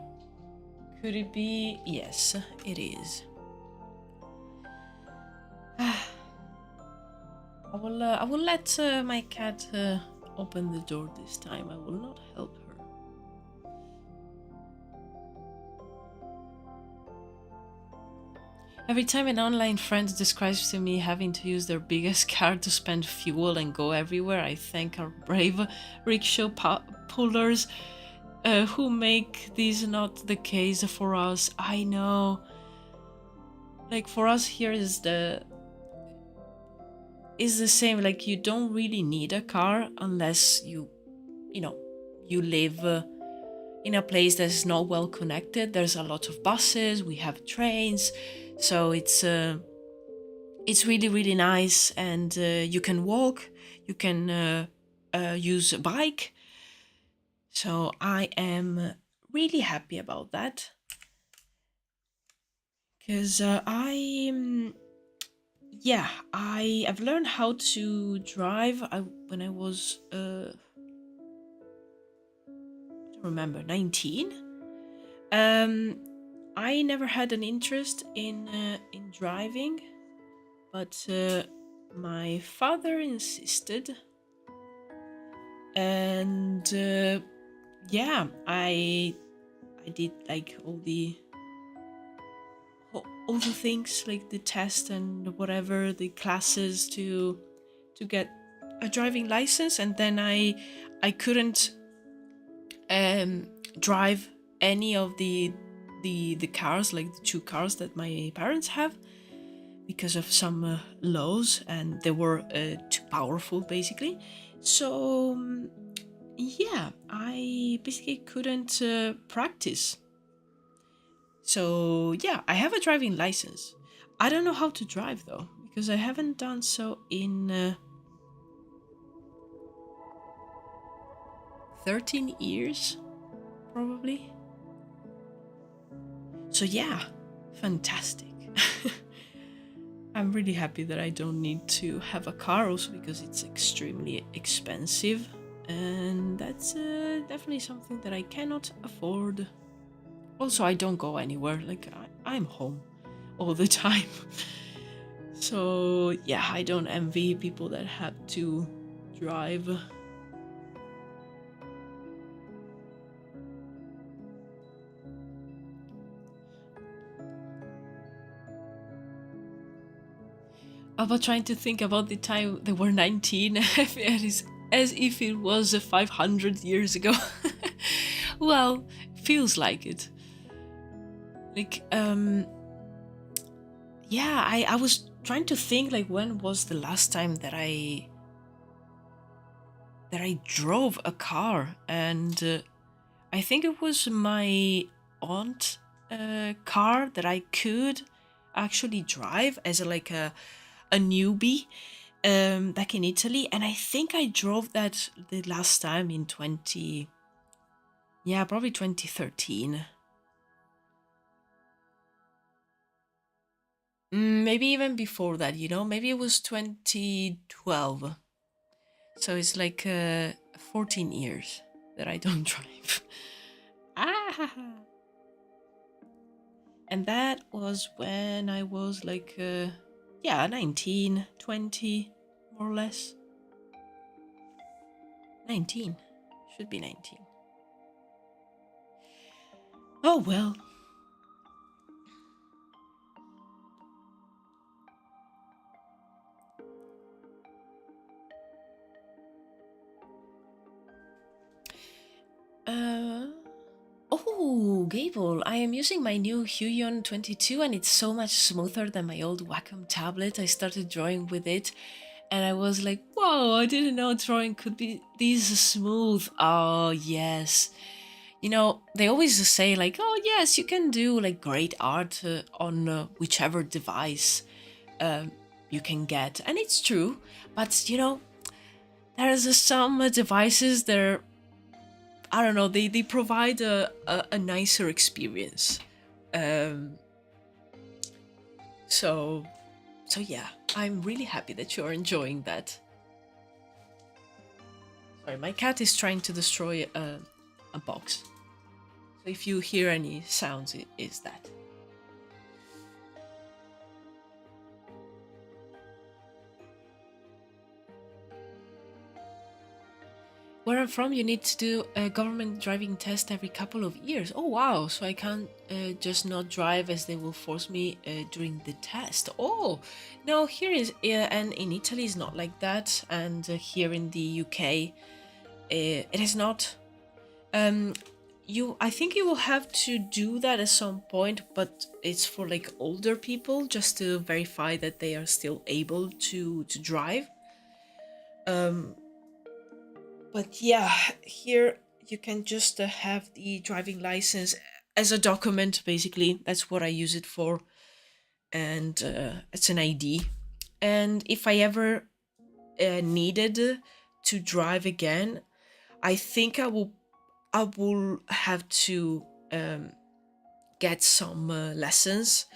Could it be? Yes, it is. I will let my cat open the door this time. I will not help her. Every time an online friend describes to me having to use their biggest car to spend fuel and go everywhere, I thank our brave rickshaw pullers who make this not the case for us. I know. Like for us here is the same. Like you don't really need a car unless you live in a place that's not well connected. There's a lot of buses. We have trains, so it's really really nice, and you can walk. You can use a bike. So I am really happy about that because I've learned how to drive when I was I don't remember 19. I never had an interest in driving, but my father insisted, and I did like all the things, like the test and whatever, the classes to get a driving license, and then I couldn't drive any of the cars, like the two cars that my parents have, because of some laws, and they were too powerful basically. So I basically couldn't practice. So yeah, I have a driving license. I don't know how to drive though, because I haven't done so in 13 years, probably. So yeah, fantastic. I'm really happy that I don't need to have a car, also because it's extremely expensive, and that's definitely something that I cannot afford. Also, I don't go anywhere, like I'm home all the time. So yeah, I don't envy people that have to drive. About trying to think about the time they were 19 as if it was 500 years ago. Well, feels like it. Like yeah, I was trying to think, like, when was the last time that I drove a car, and I think it was my aunt car that I could actually drive as a newbie back in Italy, and I think I drove that the last time in probably 2013. Maybe even before that, maybe it was 2012. So it's like 14 years that I don't drive. Ah! And that was when I was like, 19, 20, more or less. 19. Should be 19. Oh well. Oh, Gable, I am using my new Huion 22 and it's so much smoother than my old Wacom tablet. I started drawing with it and I was like, whoa, I didn't know drawing could be this smooth. Oh, yes. They always say like, oh, yes, you can do like great art on whichever device you can get. And it's true, but there's some devices that are, I don't know, they provide a nicer experience. So yeah, I'm really happy that you're enjoying that. Sorry, my cat is trying to destroy a box. So if you hear any sounds, it is that. where I'm from, you need to do a government driving test every couple of years. Oh wow! So I can't just not drive as they will force me during the test. Oh no, here is and in Italy is not like that, and here in the UK, it is not. Um, I think you will have to do that at some point, but it's for like older people just to verify that they are still able to drive. Um, but yeah, here you can just have the driving license as a document. Basically, that's what I use it for, and it's an ID. And if I ever needed to drive again, I think I will have to get some lessons.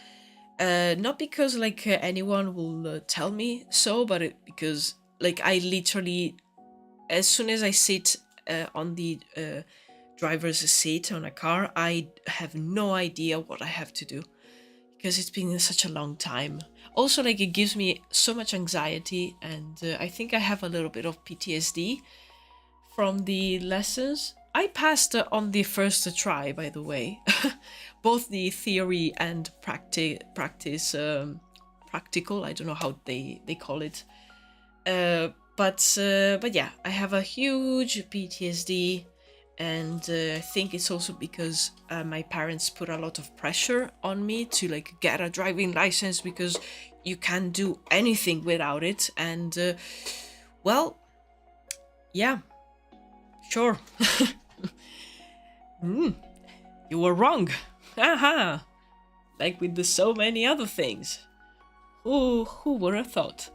Not because like anyone will tell me so, but because like I literally, as soon as I sit on the driver's seat on a car, I have no idea what I have to do because it's been such a long time. Also, like it gives me so much anxiety, and I think I have a little bit of PTSD from the lessons. I passed on the first try, by the way, both the theory and practice, practical. I don't know how they call it, but yeah, I have a huge PTSD, and I think it's also because my parents put a lot of pressure on me to like get a driving license because you can't do anything without it, and well, yeah, sure. You were wrong. Haha. Like with the so many other things. Who would have thought?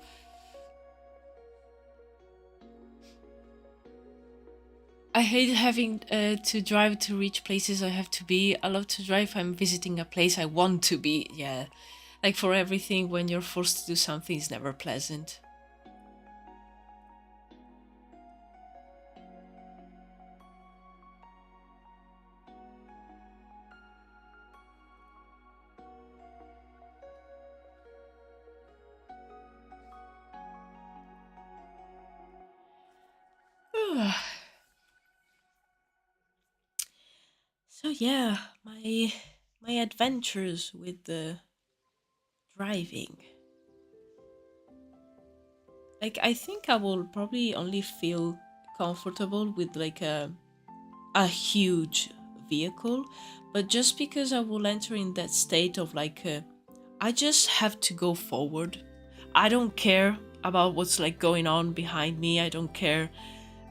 I hate having to drive to reach places I have to be. I love to drive if I'm visiting a place I want to be. Yeah. Like for everything, when you're forced to do something, it's never pleasant. So yeah, my adventures with the driving. Like I think I will probably only feel comfortable with like a huge vehicle, but just because I will enter in that state of like I just have to go forward. I don't care about what's like going on behind me. I don't care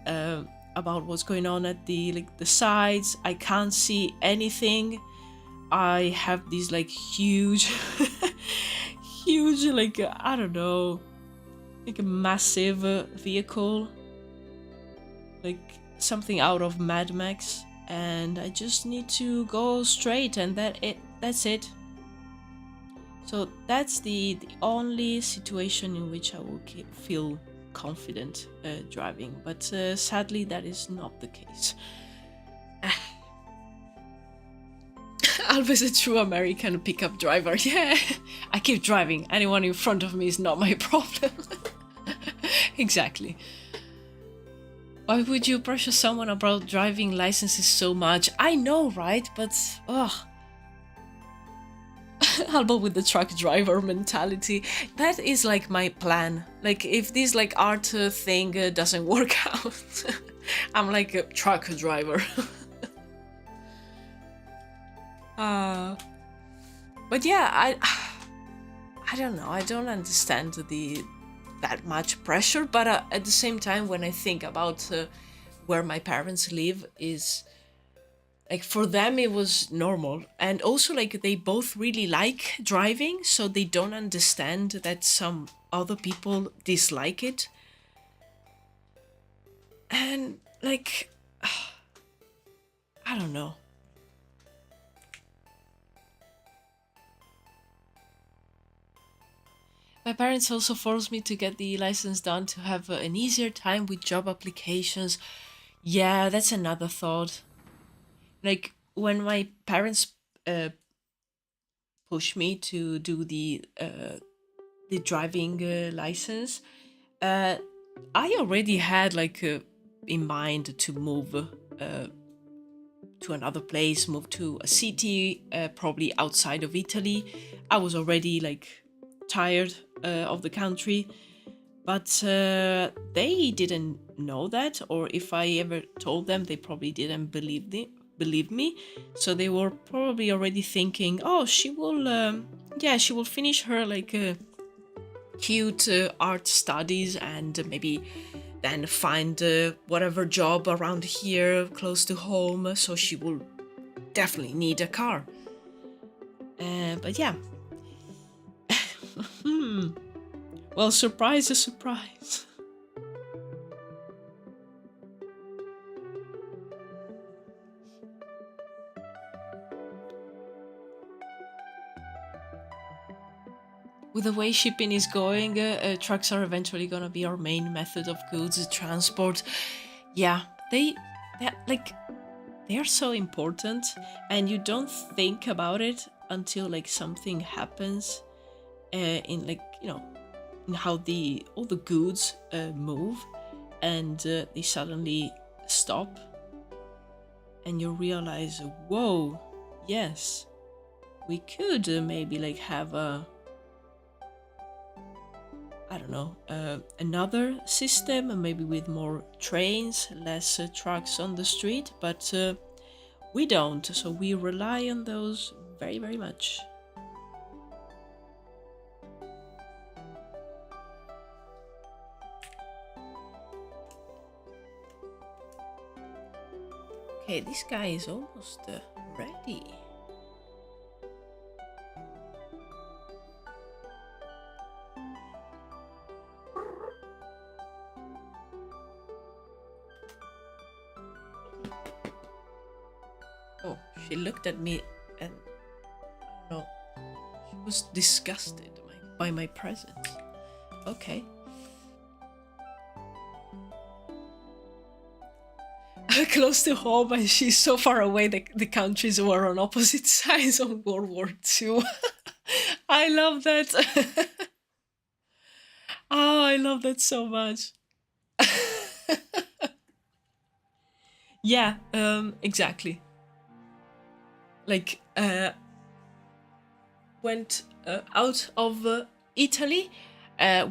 uh, about what's going on at the like the sides. I can't see anything. I have these like huge huge like I don't know, like a massive vehicle, like something out of Mad Max, and I just need to go straight, and that's it. So that's the only situation in which I will feel confident driving, but sadly that is not the case. Always a true American pickup driver. Yeah, I keep driving. Anyone in front of me is not my problem. Exactly. Why would you pressure someone about driving licenses so much? I know, right? But, ugh. Alba with the truck driver mentality. That is like my plan. Like, if this like art thing doesn't work out, I'm like a truck driver. uh, but yeah, I don't know. I don't understand that much pressure. But at the same time, when I think about where my parents live, is like for them it was normal, and also like they both really like driving, so they don't understand that some other people dislike it, and like I don't know. My parents also forced me to get the license done to have an easier time with job applications. Yeah, that's another thought. Like when my parents uh, pushed me to do the driving license, uh, I already had like in mind to move to another place, move to a city, probably outside of Italy. I was already like tired of the country, but they didn't know that, or if I ever told them, they probably didn't believe me. So they were probably already thinking, oh, she will, she will finish her like cute art studies and maybe then find whatever job around here close to home, so she will definitely need a car. But yeah. Well, surprise, a surprise. With the way shipping is going, trucks are eventually gonna be our main method of goods transport. Yeah, they are so important, and you don't think about it until like something happens, in like in how all the goods move, and they suddenly stop, and you realize, whoa, yes, we could maybe like have a, I don't know, another system, maybe with more trains, less trucks on the street, but we don't, so we rely on those very, very much. Okay, this guy is almost ready. Oh, she looked at me and, I don't know, she was disgusted by my presence. Okay. Close to home, and she's so far away that the countries were on opposite sides of World War II. I love that. Oh, I love that so much. Yeah, exactly. Like, went out of Italy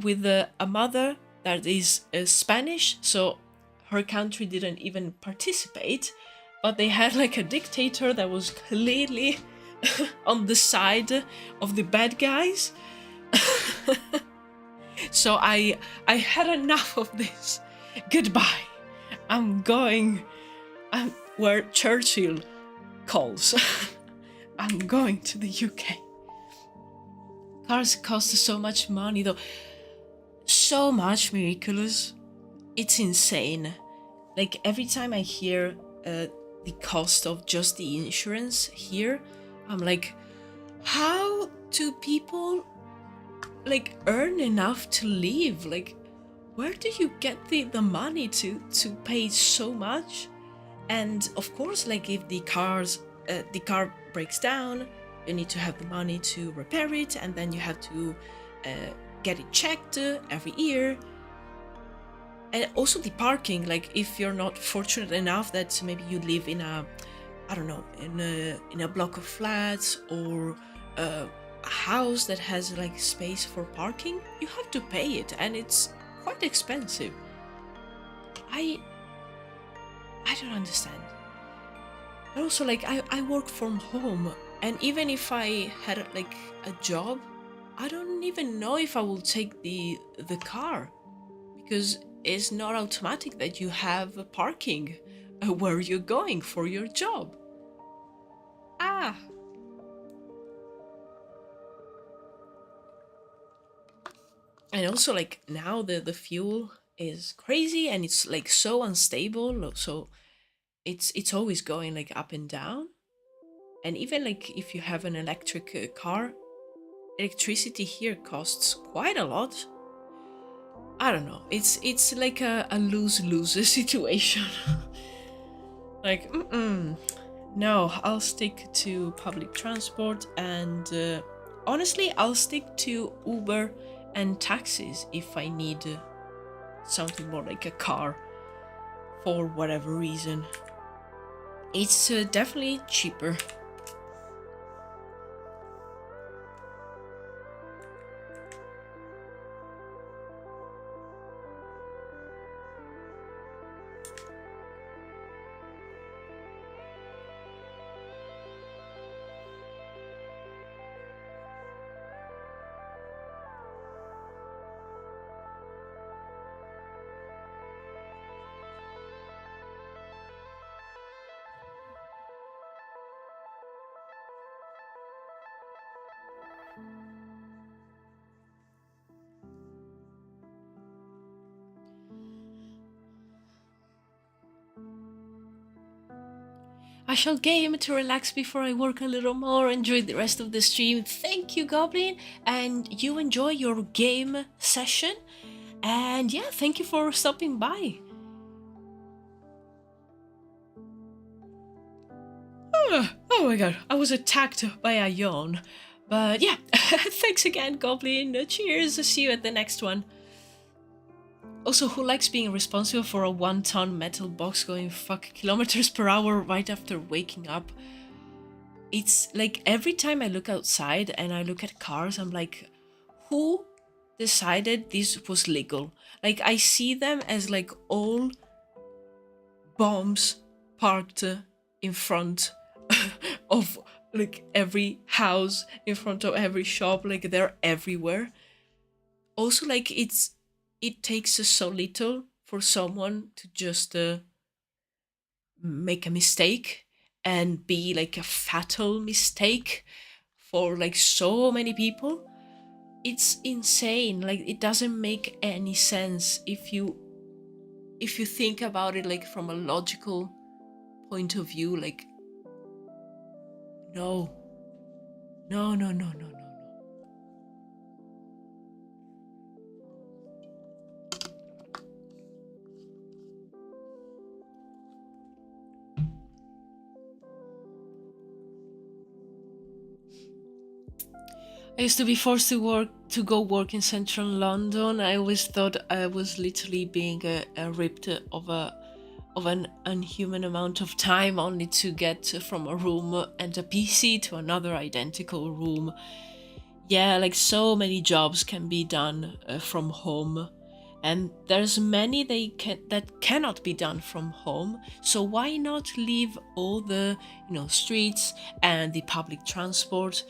with a mother that is Spanish, so her country didn't even participate, but they had like a dictator that was clearly on the side of the bad guys. So I had enough of this. Goodbye. I'm going where Churchill calls. I'm going to the UK. Cars cost so much money though. So much, Miraculous. It's insane. Like every time I hear the cost of just the insurance here, I'm like, how do people like earn enough to live? Like, where do you get the money to pay so much? And of course, like if the car breaks down, you need to have the money to repair it, and then you have to get it checked every year. And also the parking, like if you're not fortunate enough that maybe you live in a, I don't know, in a block of flats, or a house that has like space for parking, you have to pay it, and it's quite expensive. I don't understand. And also, like I work from home, and even if I had like a job, I don't even know if I will take the car, because it's not automatic that you have parking where you're going for your job. Ah. And also, like now the fuel is crazy, and it's like so unstable, so it's always going like up and down. And even like if you have an electric car, electricity here costs quite a lot. I don't know, it's like a lose-lose situation. Like, no, I'll stick to public transport, and honestly, I'll stick to Uber and taxis if I need something more like a car. for whatever reason. It's definitely cheaper. I shall game to relax before I work a little more, enjoy the rest of the stream. Thank you, Goblin, and you enjoy your game session. And yeah, thank you for stopping by. Oh my god, I was attacked by a yawn. But yeah, thanks again, Goblin. Cheers, see you at the next one. Also, who likes being responsible for a 1-ton metal box going fuck kilometers per hour right after waking up? It's like every time I look outside and I look at cars, I'm like, who decided this was legal? Like, I see them as like all bombs parked in front of like every house, in front of every shop, like they're everywhere. Also, like it takes so little for someone to just make a mistake and be like a fatal mistake for like so many people. It's insane. Like it doesn't make any sense if you think about it like from a logical point of view. Like no, no, no, no, no, no. I used to be forced to go work in central London. I always thought I was literally being ripped of an unhuman amount of time only to get from a room and a PC to another identical room. Yeah, like so many jobs can be done from home, and there's many that cannot be done from home. So why not leave all the streets and the public transport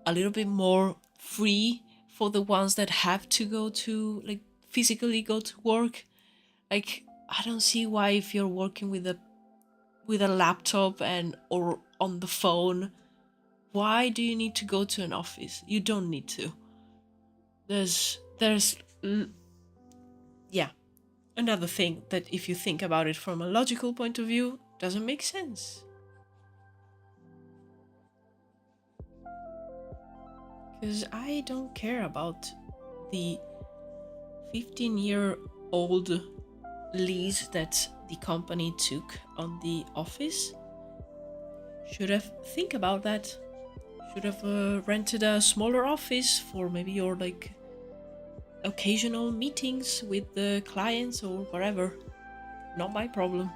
a little bit more free for the ones that have to go to like physically go to work? Like I don't see why if you're working with a laptop and or on the phone, why do you need to go to an office? You don't need to. There's yeah, another thing that if you think about it from a logical point of view doesn't make sense. Because I don't care about the 15-year-old lease that the company took on the office. Should have think about that. Should have rented a smaller office for maybe your like occasional meetings with the clients or whatever. Not my problem.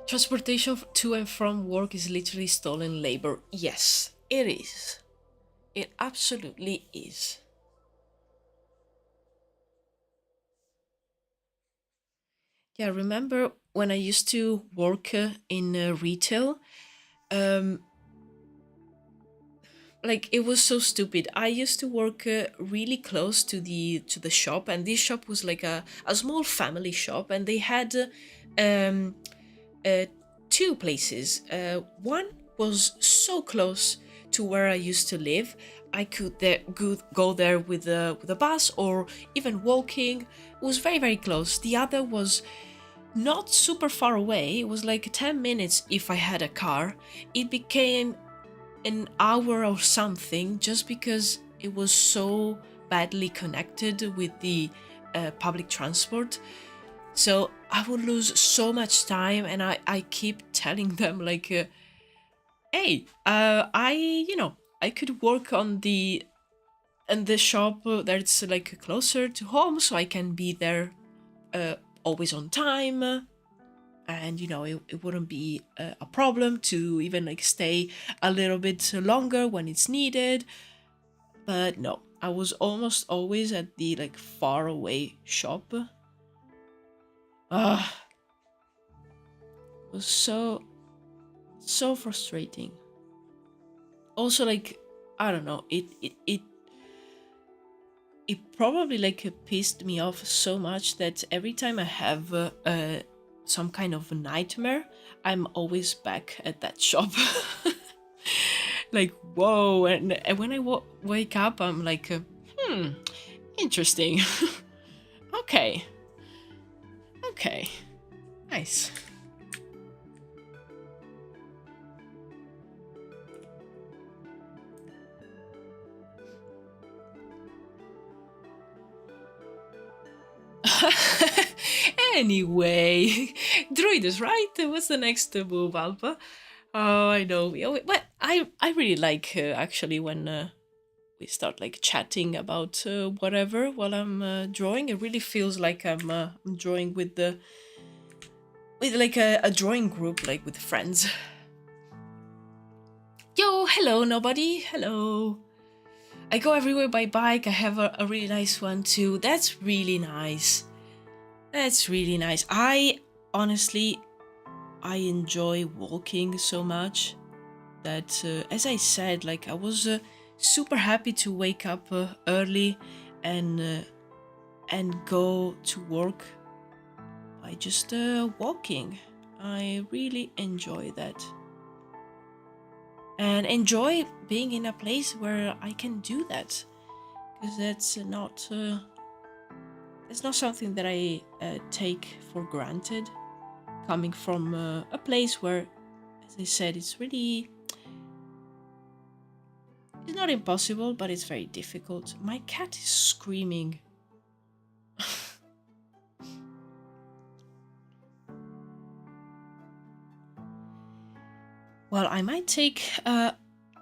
Transportation to and from work is literally stolen labor. Yes, it is. It absolutely is. Yeah, remember when I used to work in retail? Um, like it was so stupid. I used to work really close to the shop, and this shop was like a small family shop, and they had um, uh, two places. One was so close to where I used to live. I could go there with a bus or even walking. It was very, very close. The other was not super far away. It was like 10 minutes if I had a car. It became an hour or something just because it was so badly connected with the public transport. So I would lose so much time, and I keep telling them like, hey, I could work on the and the shop that's like closer to home, so I can be there always on time. And you know, it wouldn't be a problem to even like stay a little bit longer when it's needed. But no, I was almost always at the like far away shop. Ah, it was so frustrating. Also, like, I don't know, it probably like pissed me off so much that every time I have some kind of nightmare, I'm always back at that shop. Like, whoa. And when I wake up, I'm like, interesting. Okay. Okay. Nice. Anyway, Druides, right? What's the next move, Alpha? Oh, I know. But I really like actually when we start like chatting about whatever while I'm drawing. It really feels like I'm drawing with like a drawing group, like with friends. Yo, hello, nobody. Hello. I go everywhere by bike. I have a really nice one too. That's really nice. That's really nice. Honestly, I enjoy walking so much that, as I said, like I was super happy to wake up early and go to work by just walking. I really enjoy that. And enjoy being in a place where I can do that, because it's not something that I take for granted. Coming from a place where, as I said, it's not impossible, but it's very difficult. My cat is screaming. Well, I might take a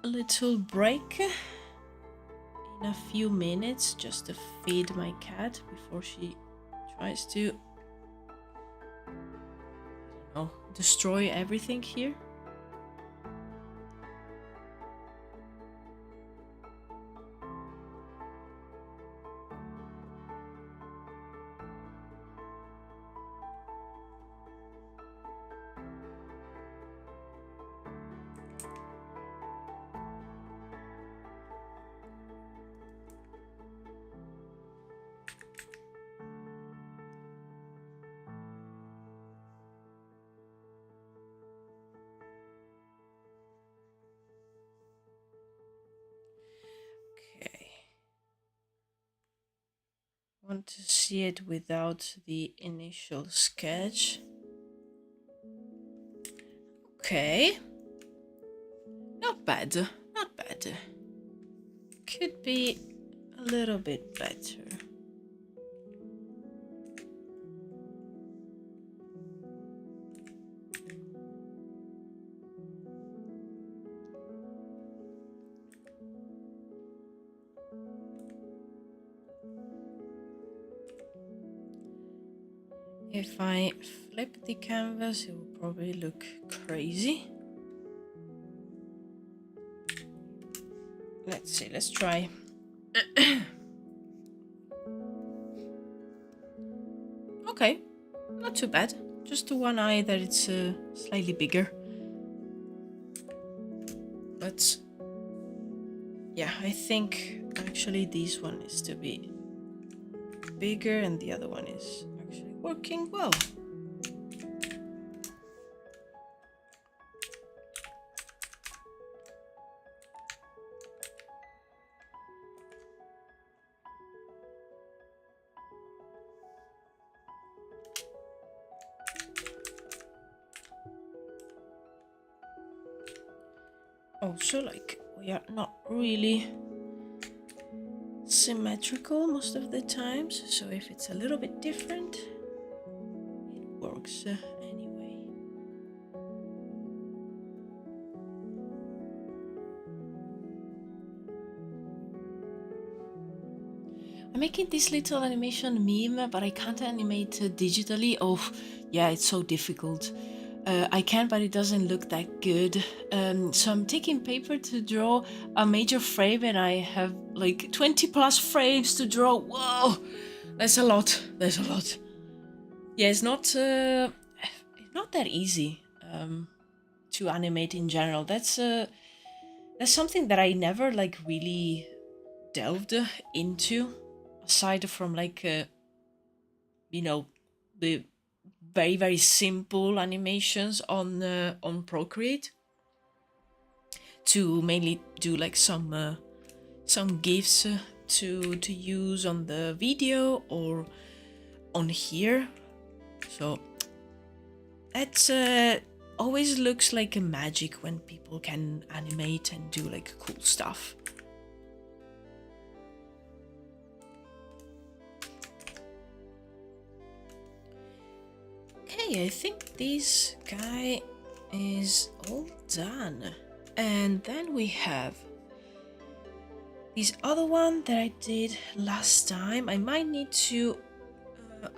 little break in a few minutes just to feed my cat before she tries to, I don't know, destroy everything here. Okay. Want to see it without the initial sketch. Okay. Not bad. Not bad. Could be a little bit better. If I flip the canvas, it will probably look crazy. Let's see, let's try. Okay, not too bad. Just the one eye that it's slightly bigger. But yeah, I think actually this one is to be bigger and the other one is actually working well. Also, like, we are not really symmetrical most of the times, so if it's a little bit different, it works anyway. I'm making this little animation meme, but I can't animate digitally. Oh, yeah, it's so difficult. I can, but it doesn't look that good. So I'm taking paper to draw a major frame, and I have like 20 plus frames to draw. Whoa, that's a lot. That's a lot. Yeah, it's not that easy to animate in general. That's something that I never like really delved into, aside from like you know, the very very simple animations on Procreate, to mainly do like some gifs to use on the video or on here. So that's always looks like a magic when people can animate and do like cool stuff. Okay, I think this guy is all done. And then we have this other one that I did last time. I might need to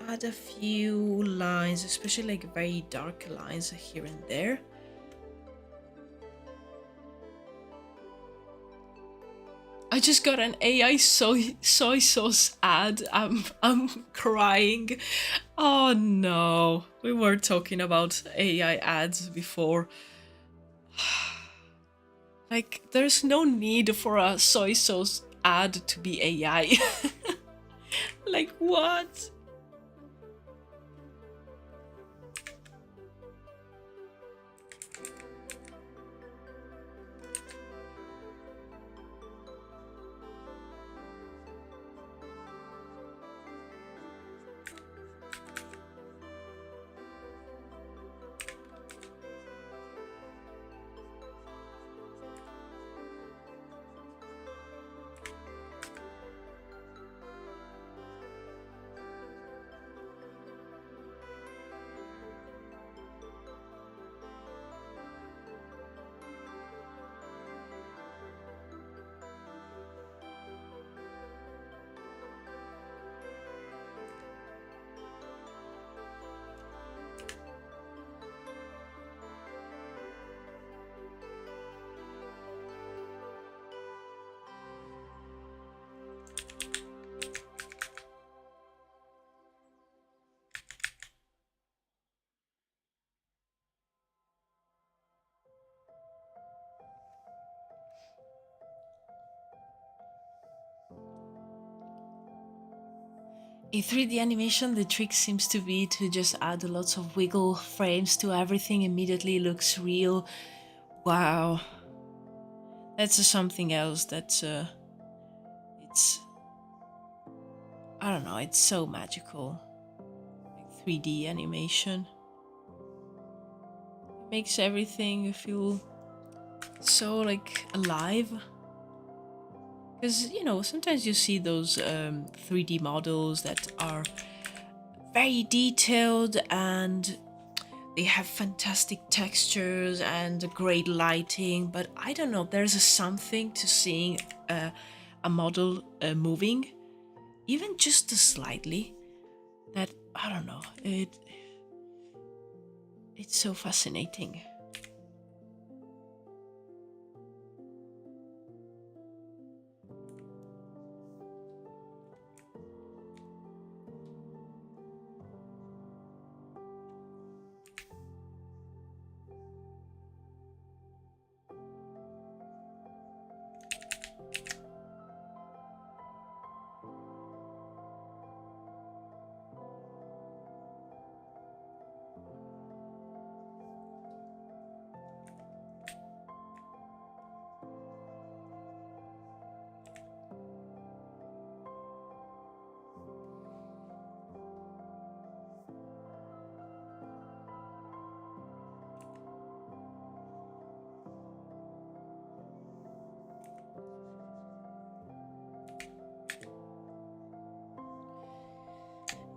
add a few lines, especially like very dark lines here and there. I just got an AI soy sauce ad. I'm crying. Oh no. We were talking about AI ads before. Like, there's no need for a soy sauce ad to be AI. Like, what? In 3D animation, the trick seems to be to just add lots of wiggle frames to everything. Immediately looks real. Wow. That's something else that's it's, I don't know, it's so magical. Like 3D animation. It makes everything feel so like alive. Because, you know, sometimes you see those 3D models that are very detailed and they have fantastic textures and great lighting, but I don't know, there's something to seeing a model moving, even just slightly, that, I don't know, it's so fascinating.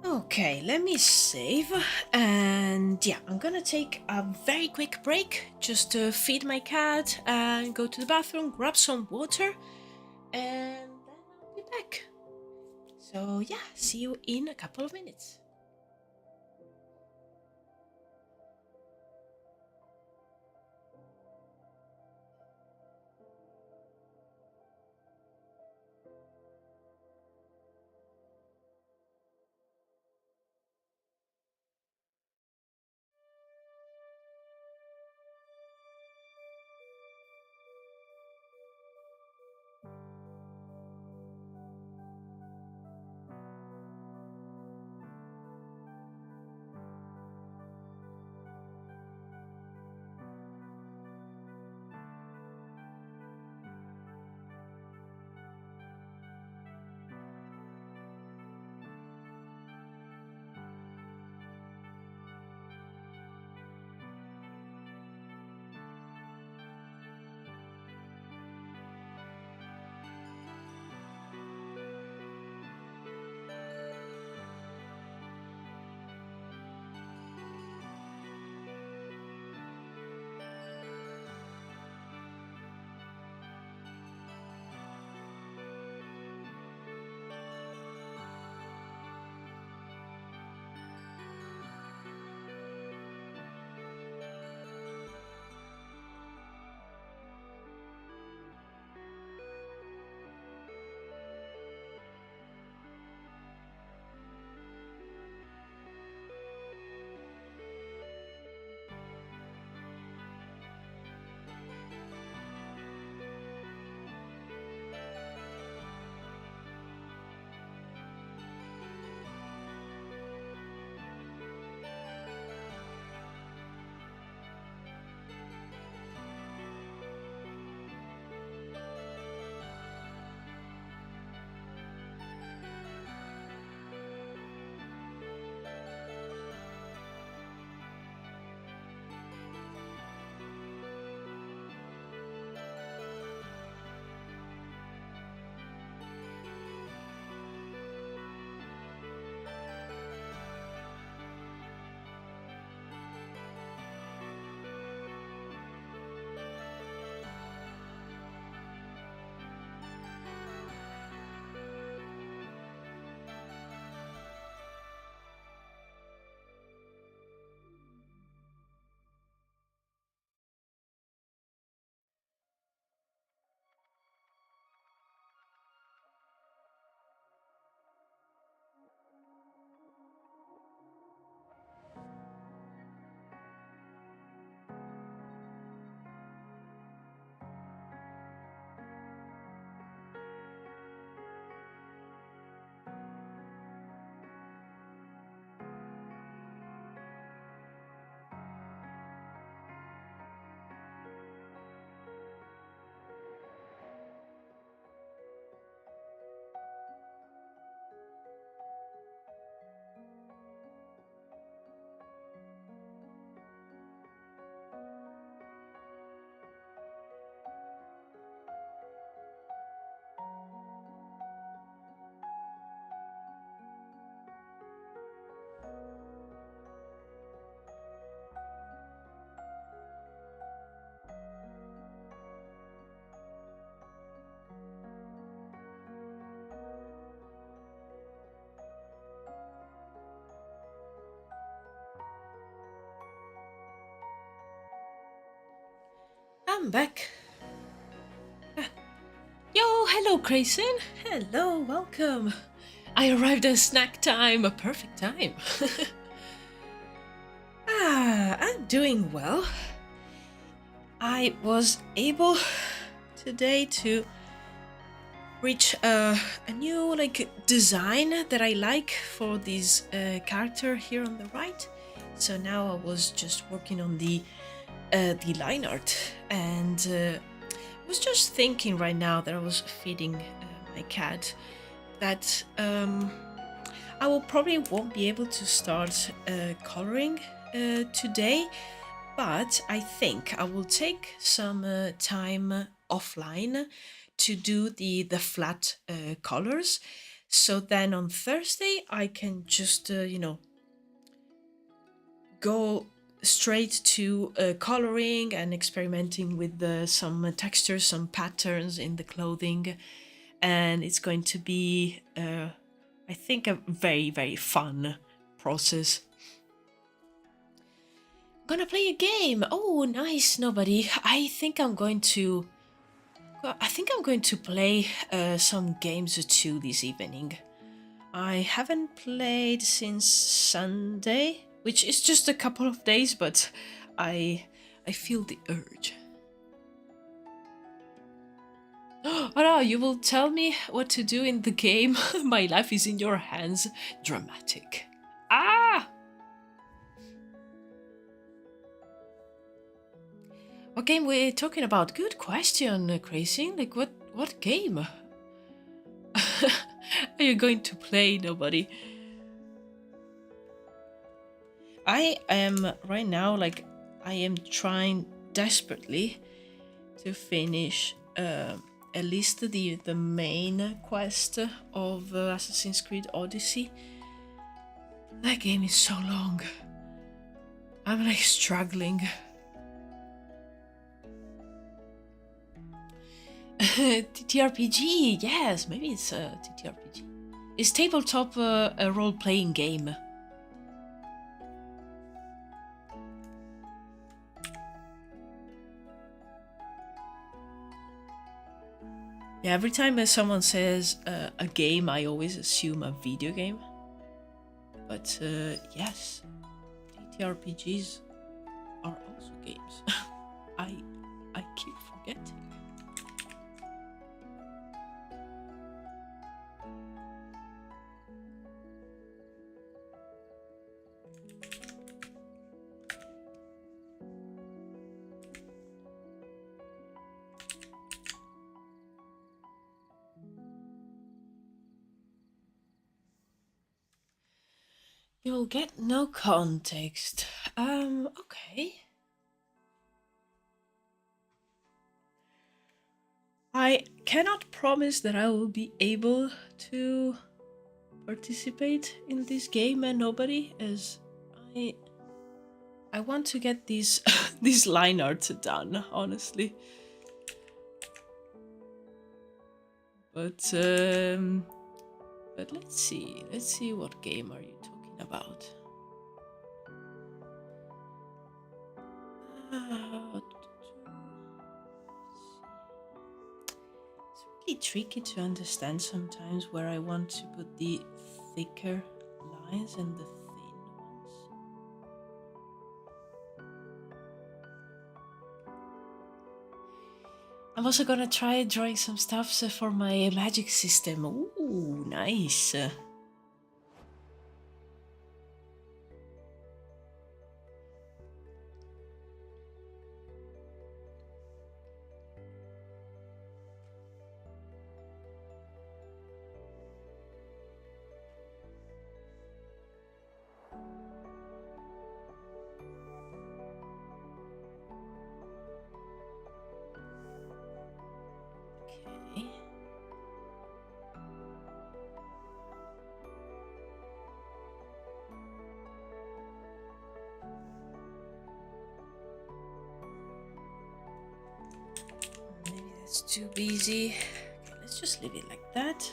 Okay, let me save, and yeah, I'm gonna take a very quick break just to feed my cat and go to the bathroom, grab some water, and then I'll be back. So yeah, see you in a couple of minutes. I'm back. Yo, hello, Grayson. Hello, welcome. I arrived at snack time, a perfect time. I'm doing well. I was able today to reach a new design that I like for this character here on the right. So now I was just working on the line art, and I was just thinking right now that I was feeding my cat that I will probably won't be able to start coloring today, but I think I will take some time offline to do the flat colors. So then on Thursday I can just go straight to coloring and experimenting with some textures, some patterns in the clothing, and it's going to be I think a very, very fun process. I'm gonna play a game. Oh, nice, nobody. I think I'm going to play some games or two this evening. I haven't played since Sunday, which is just a couple of days, but I feel the urge. Oh no, you will tell me what to do in the game. My life is in your hands. Dramatic. Ah! What game we're talking about? Good question, Crazy. Like what game? Are you going to play, nobody? I am right now, like, I am trying desperately to finish at least the main quest of Assassin's Creed Odyssey. That game is so long. I'm like struggling. TTRPG, yes, maybe it's a TTRPG. It's tabletop a role-playing game. Yeah, every time someone says a game, I always assume a video game. But yes, TTRPGs are also games. I keep forgetting. You will get no context. Okay. I cannot promise that I will be able to participate in this game, and nobody, as I want to get these these line arts done, honestly. But let's see what game are you talking about? It's really tricky to understand sometimes where I want to put the thicker lines and the thin ones. I'm also gonna try drawing some stuff for my magic system. Ooh, nice. Okay. Maybe that's too busy. Okay, let's just leave it like that.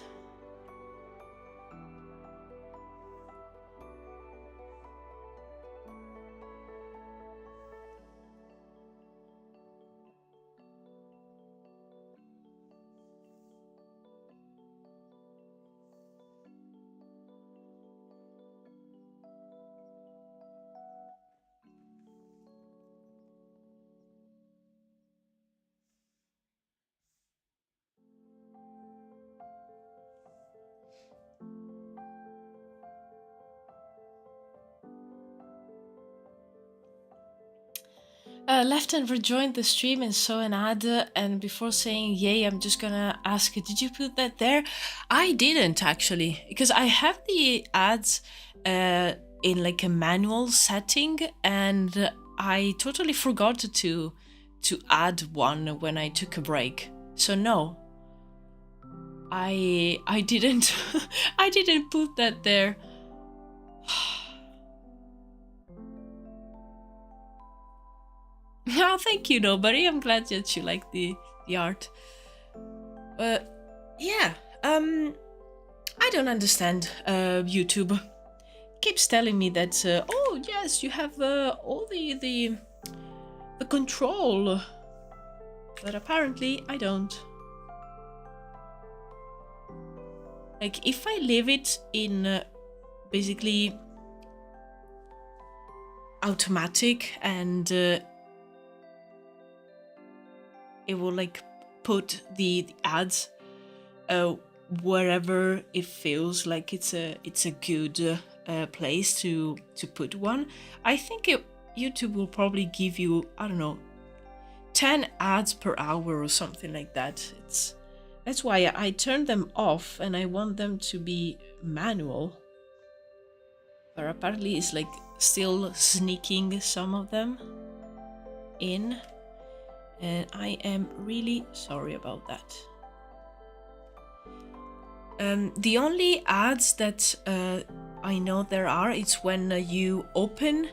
Left and rejoined the stream and saw an ad, and before saying yay, I'm just gonna ask, did you put that there? I didn't actually, because I have the ads in like a manual setting, and I totally forgot to add one when I took a break. So no, I didn't I didn't put that there. Oh, thank you, nobody. I'm glad that you like the art. Yeah, I don't understand YouTube. Keeps telling me that oh yes, you have all the control, but apparently I don't. Like if I leave it in basically automatic and it will like put the ads wherever it feels like it's a good place to put one. I think YouTube will probably give you, I don't know, 10 ads per hour or something like that. That's why I turned them off and I want them to be manual. But apparently it's like still sneaking some of them in. And I am really sorry about that. The only ads that I know there are, it's when you open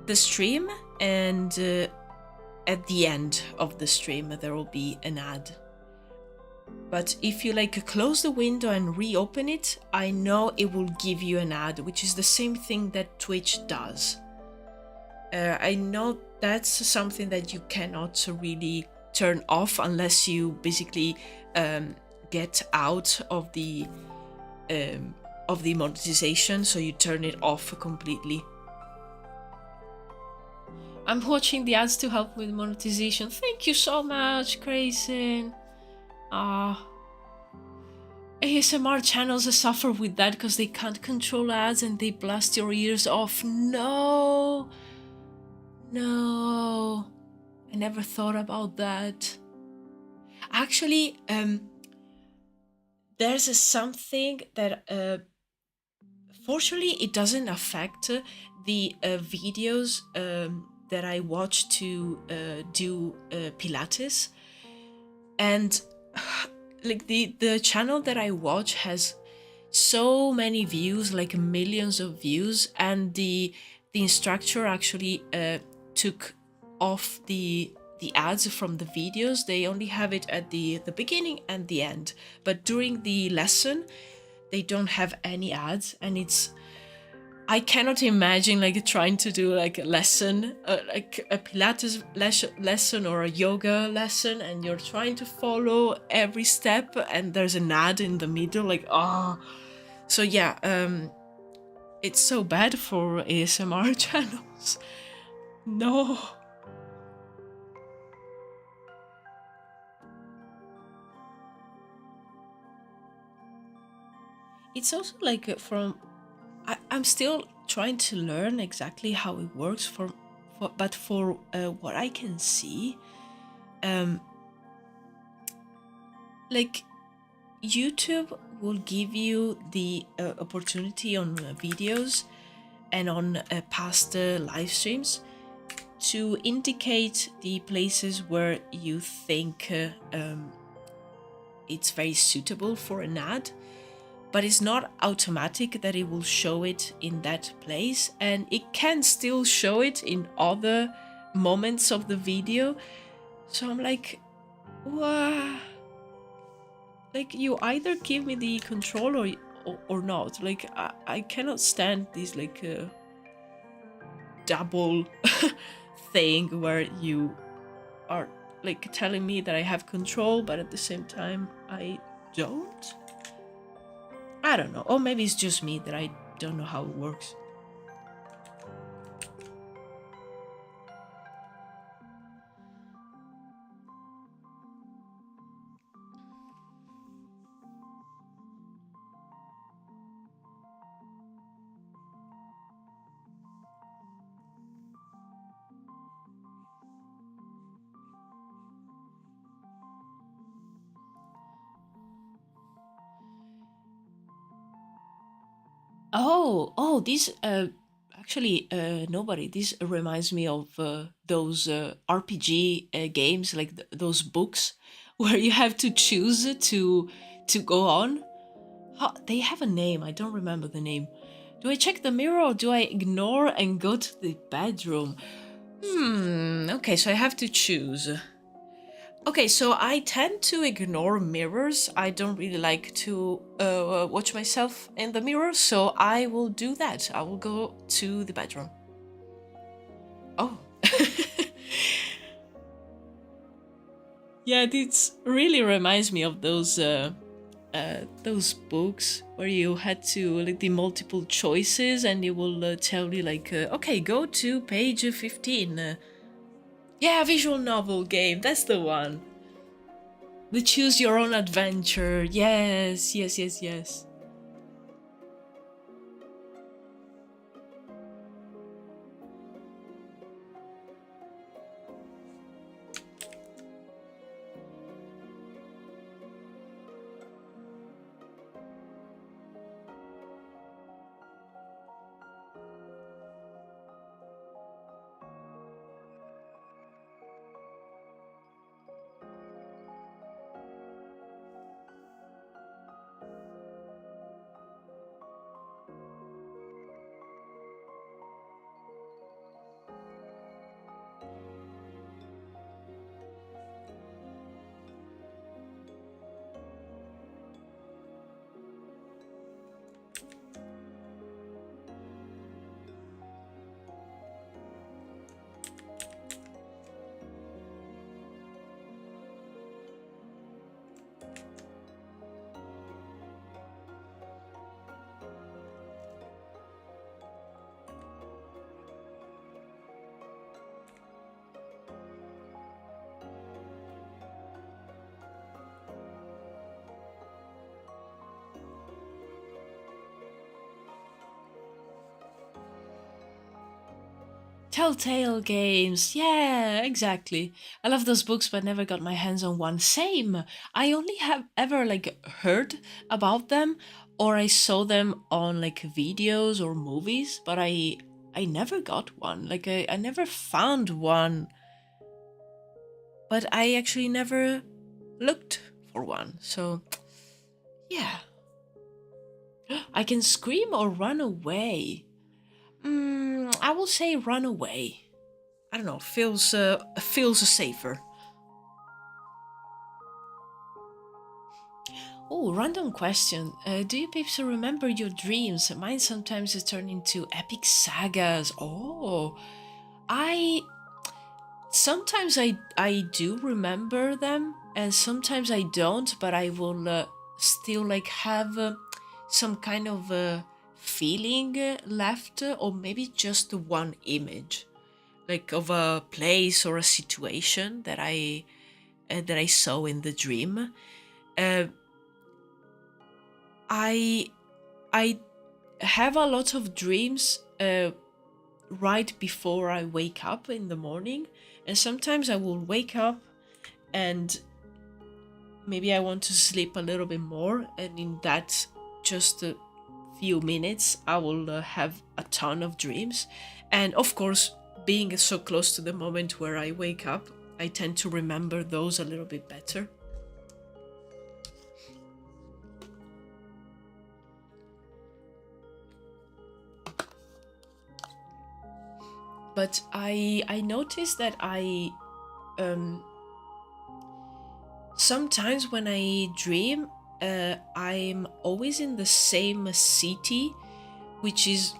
the stream and at the end of the stream there will be an ad. But if you like close the window and reopen it, I know it will give you an ad, which is the same thing that Twitch does. I know that's something that you cannot really turn off unless you basically get out of the monetization, so you turn it off completely. I'm watching the ads to help with monetization. Thank you so much, Grayson. ASMR channels suffer with that because they can't control ads and they blast your ears off. No, I never thought about that. Actually, there's something that fortunately it doesn't affect the videos that I watch to do Pilates, and like the channel that I watch has so many views, like millions of views, and the instructor actually took off the ads from the videos. They only have it at the beginning and the end, but during the lesson they don't have any ads, and I cannot imagine like trying to do like a lesson, like a Pilates lesson or a yoga lesson, and you're trying to follow every step and there's an ad in the middle, like so yeah, it's so bad for ASMR channels. No. It's also like I'm still trying to learn exactly how it works but for what I can see, like YouTube will give you the opportunity on videos and on past live streams to indicate the places where you think it's very suitable for an ad. But it's not automatic that it will show it in that place, and it can still show it in other moments of the video. So I'm like, what? Like, you either give me the control or not. Like, I cannot stand this like double thing where you are like telling me that I have control, but at the same time I don't. I don't know. Or maybe it's just me that I don't know how it works. This actually nobody. This reminds me of those RPG games, like those books where you have to choose to go on. They have a name. I don't remember the name. Do I check the mirror or do I ignore and go to the bedroom? Okay, so I have to choose. Okay, so I tend to ignore mirrors. I don't really like to watch myself in the mirror, so I will do that. I will go to the bedroom. Oh. Yeah, this really reminds me of those books where you had to like the multiple choices and it will tell you like okay, go to page 15. Yeah, visual novel game, that's the one. The choose your own adventure. Yes, yes, yes, yes. Telltale games. Yeah, exactly. I love those books, but never got my hands on one. Same. I only have ever like heard about them or I saw them on like videos or movies, but I never got one. Like I never found one, but I actually never looked for one. So, yeah. I can scream or run away. I will say run away. I don't know, feels safer. Oh, random question. Do you peeps remember your dreams? Mine sometimes turn into epic sagas. Oh, I sometimes I do remember them, and sometimes I don't. But I will still like have some kind of feeling left, or maybe just one image, like of a place or a situation that I saw in the dream. Uh, I I have a lot of dreams right before I wake up in the morning, and sometimes I will wake up and maybe I want to sleep a little bit more, and in that just a few minutes, I will have a ton of dreams. And of course, being so close to the moment where I wake up, I tend to remember those a little bit better. But I noticed that I um sometimes when I dream, I'm always in the same city, which is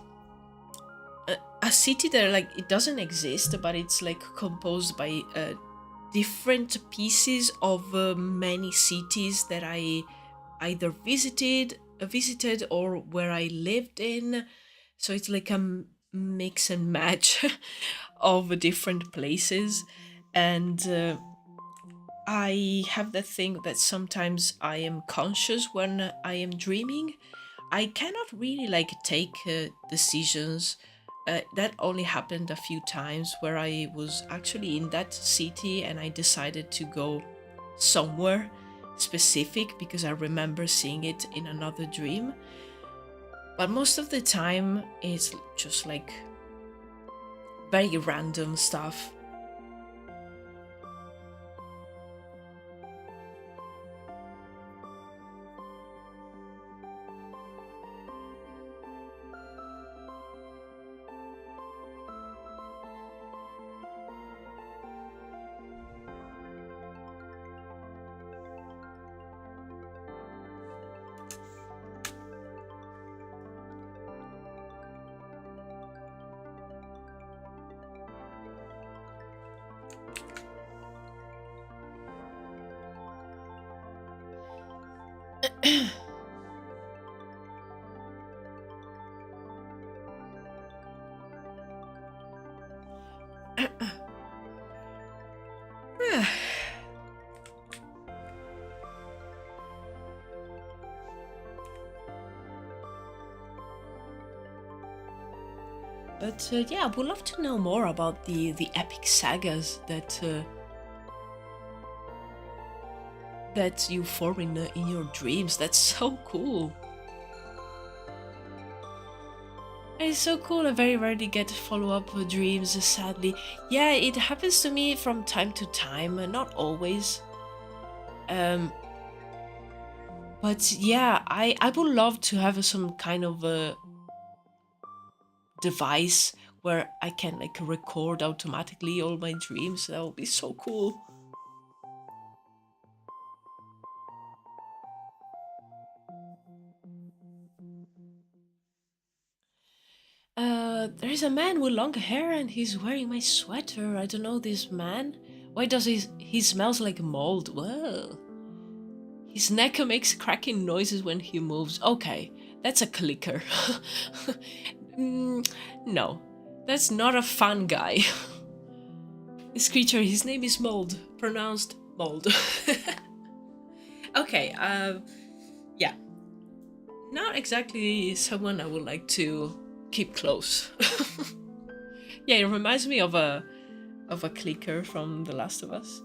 a city that like it doesn't exist, but it's like composed by different pieces of many cities that I either visited or where I lived in. So it's like a mix and match of different places, and I have that thing that sometimes I am conscious when I am dreaming. I cannot really like take decisions. That only happened a few times where I was actually in that city and I decided to go somewhere specific because I remember seeing it in another dream. But most of the time, it's just like very random stuff. But yeah, I would love to know more about the epic sagas that you form in your dreams. That's so cool. It's so cool. I very rarely get follow-up dreams, sadly. Yeah, it happens to me from time to time, not always. Um, but yeah, I would love to have some kind of a device where I can like record automatically all my dreams. That would be so cool. There is a man with long hair and he's wearing my sweater. I don't know this man. Why does he smells like mold? Whoa. His neck makes cracking noises when he moves. Okay, that's a clicker. Mm, no, that's not a fun guy. This creature, his name is Mold, pronounced Mold. Okay, yeah, not exactly someone I would like to keep close. Yeah, it reminds me of a clicker from The Last of Us.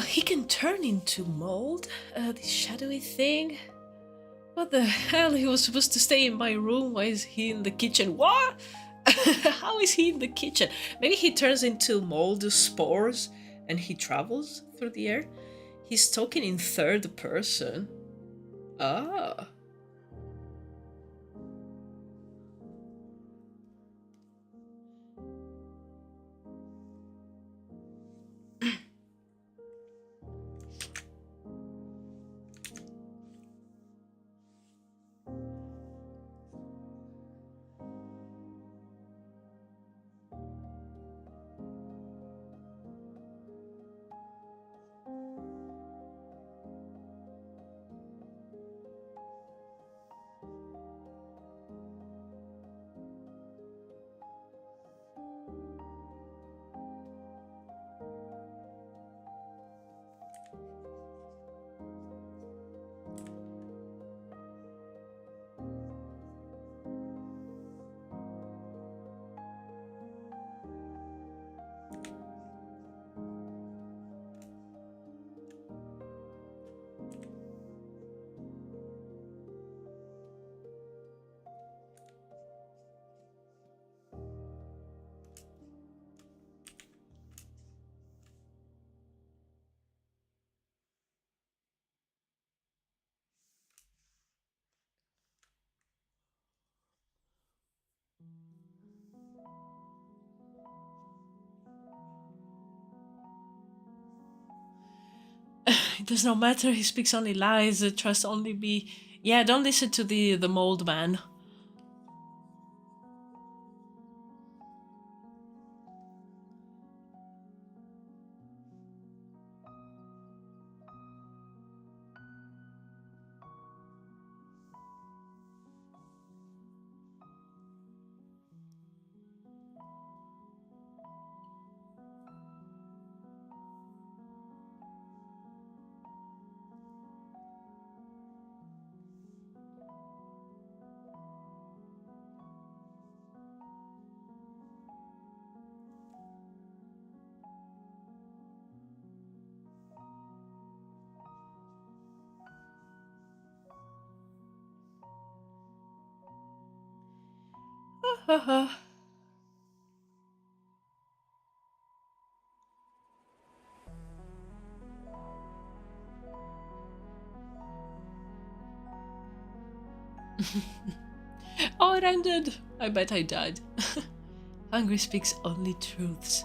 He can turn into mold, this shadowy thing. What the hell? He was supposed to stay in my room. Why is he in the kitchen? What? How is he in the kitchen? Maybe he turns into mold spores and he travels through the air. He's talking in third person. Ah. It does not matter. He speaks only lies. Trust only me. Yeah, don't listen to the mold man. Oh, it ended. I bet I died. Hungry speaks only truths.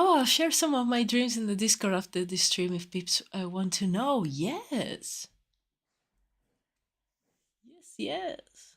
Oh, I'll share some of my dreams in the Discord after this stream if peeps want to know. Yes. Yes, yes.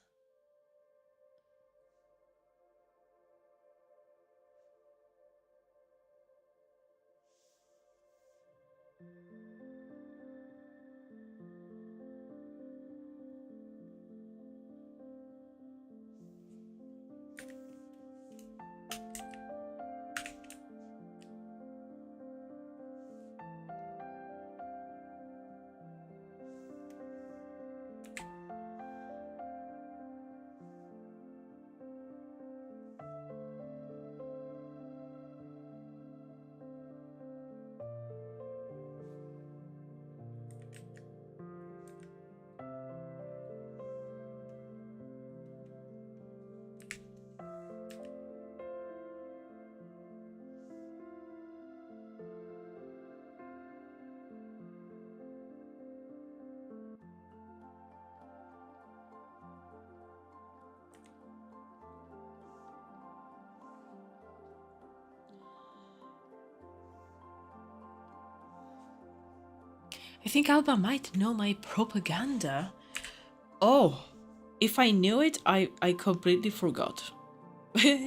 I think Alba might know my propaganda. Oh, if I knew it, I completely forgot. So,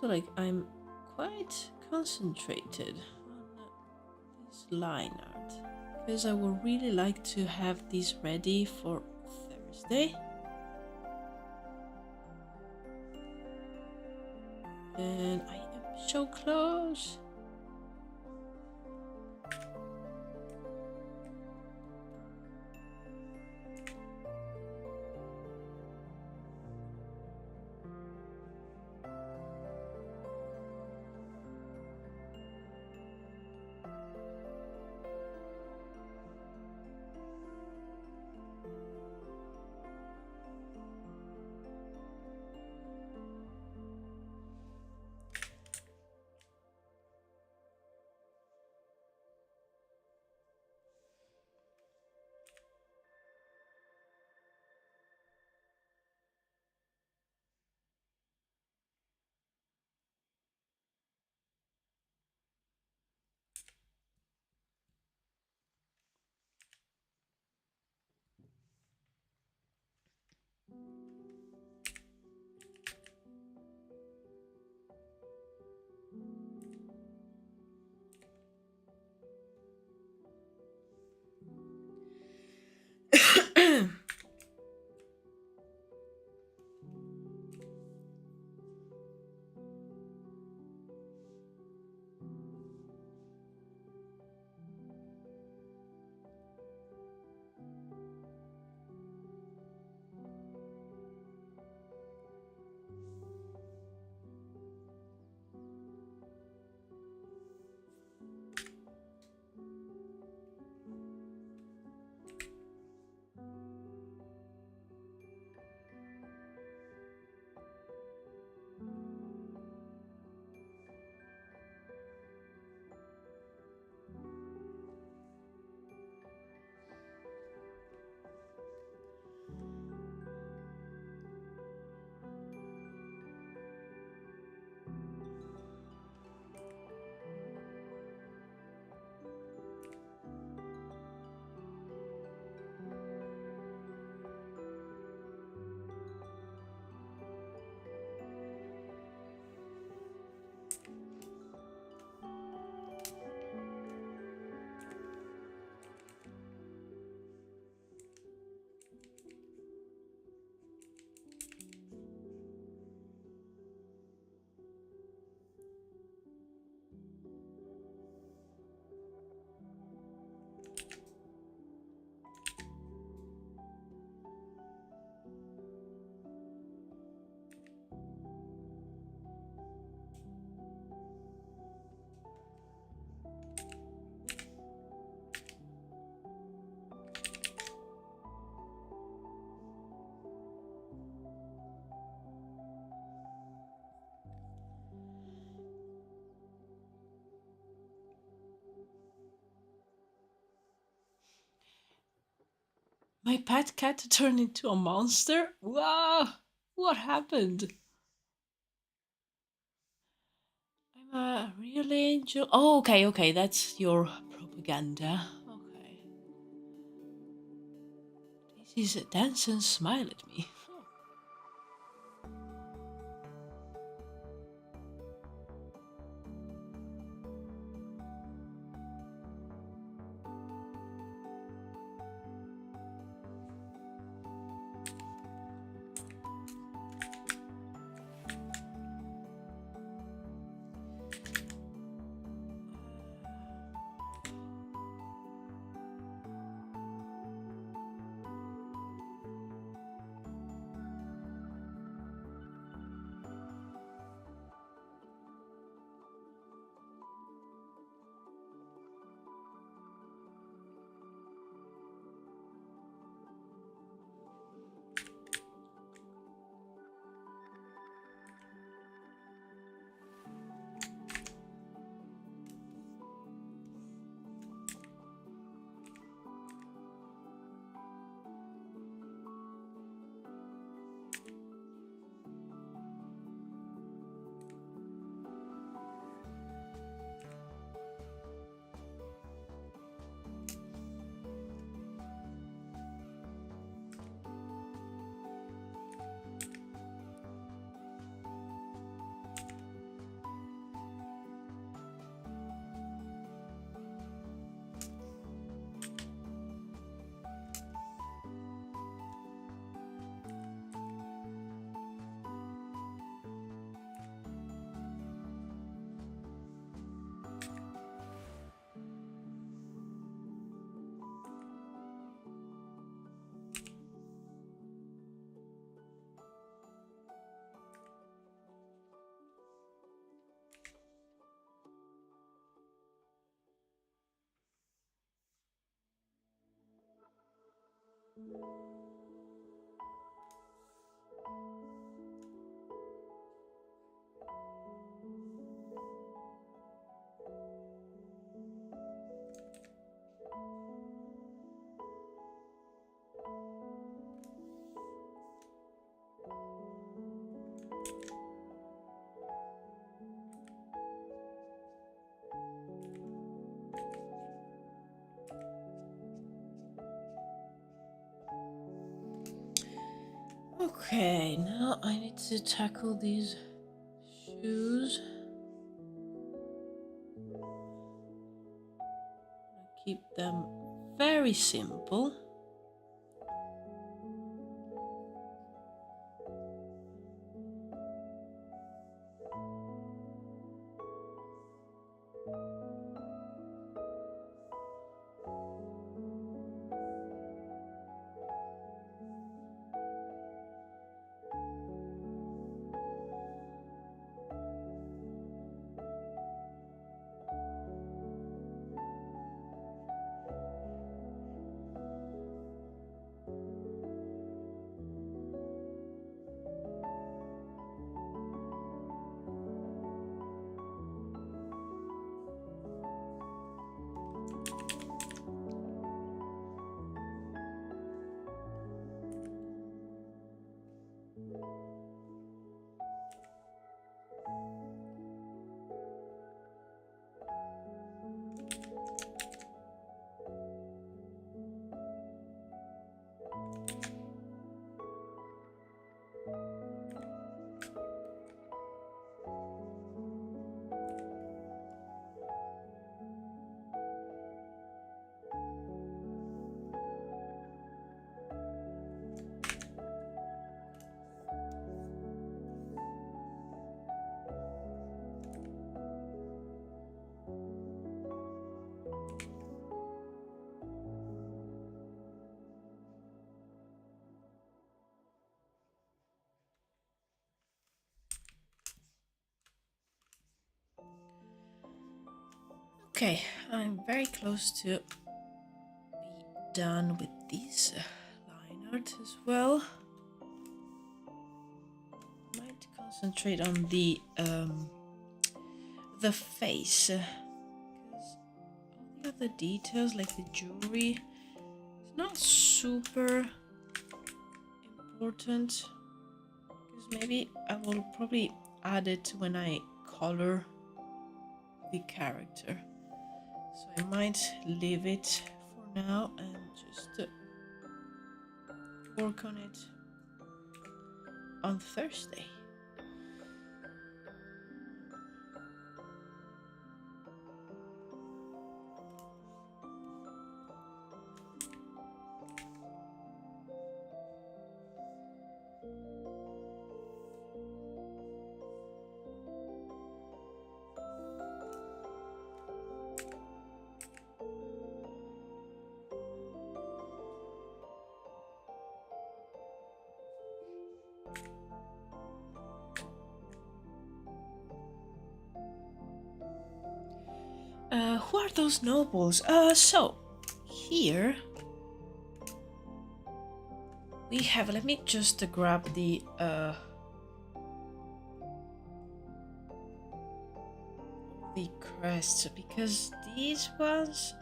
like, I'm quite concentrated on this line art because I would really like to have these ready for Thursday. And I am so close. My pet cat turned into a monster? Wow! What happened? I'm a real angel. Oh, okay, that's your propaganda. Okay. This is a dance and smile at me. Okay, now I need to tackle these shoes. Keep them very simple. Okay, I'm very close to be done with this line art as well. Might concentrate on the face, because all the other details like the jewelry is not super important, because maybe I will probably add it when I color the character. So I might leave it for now and just work on it on Thursday. Who are those nobles? So here we have, let me just grab the crests, because these ones,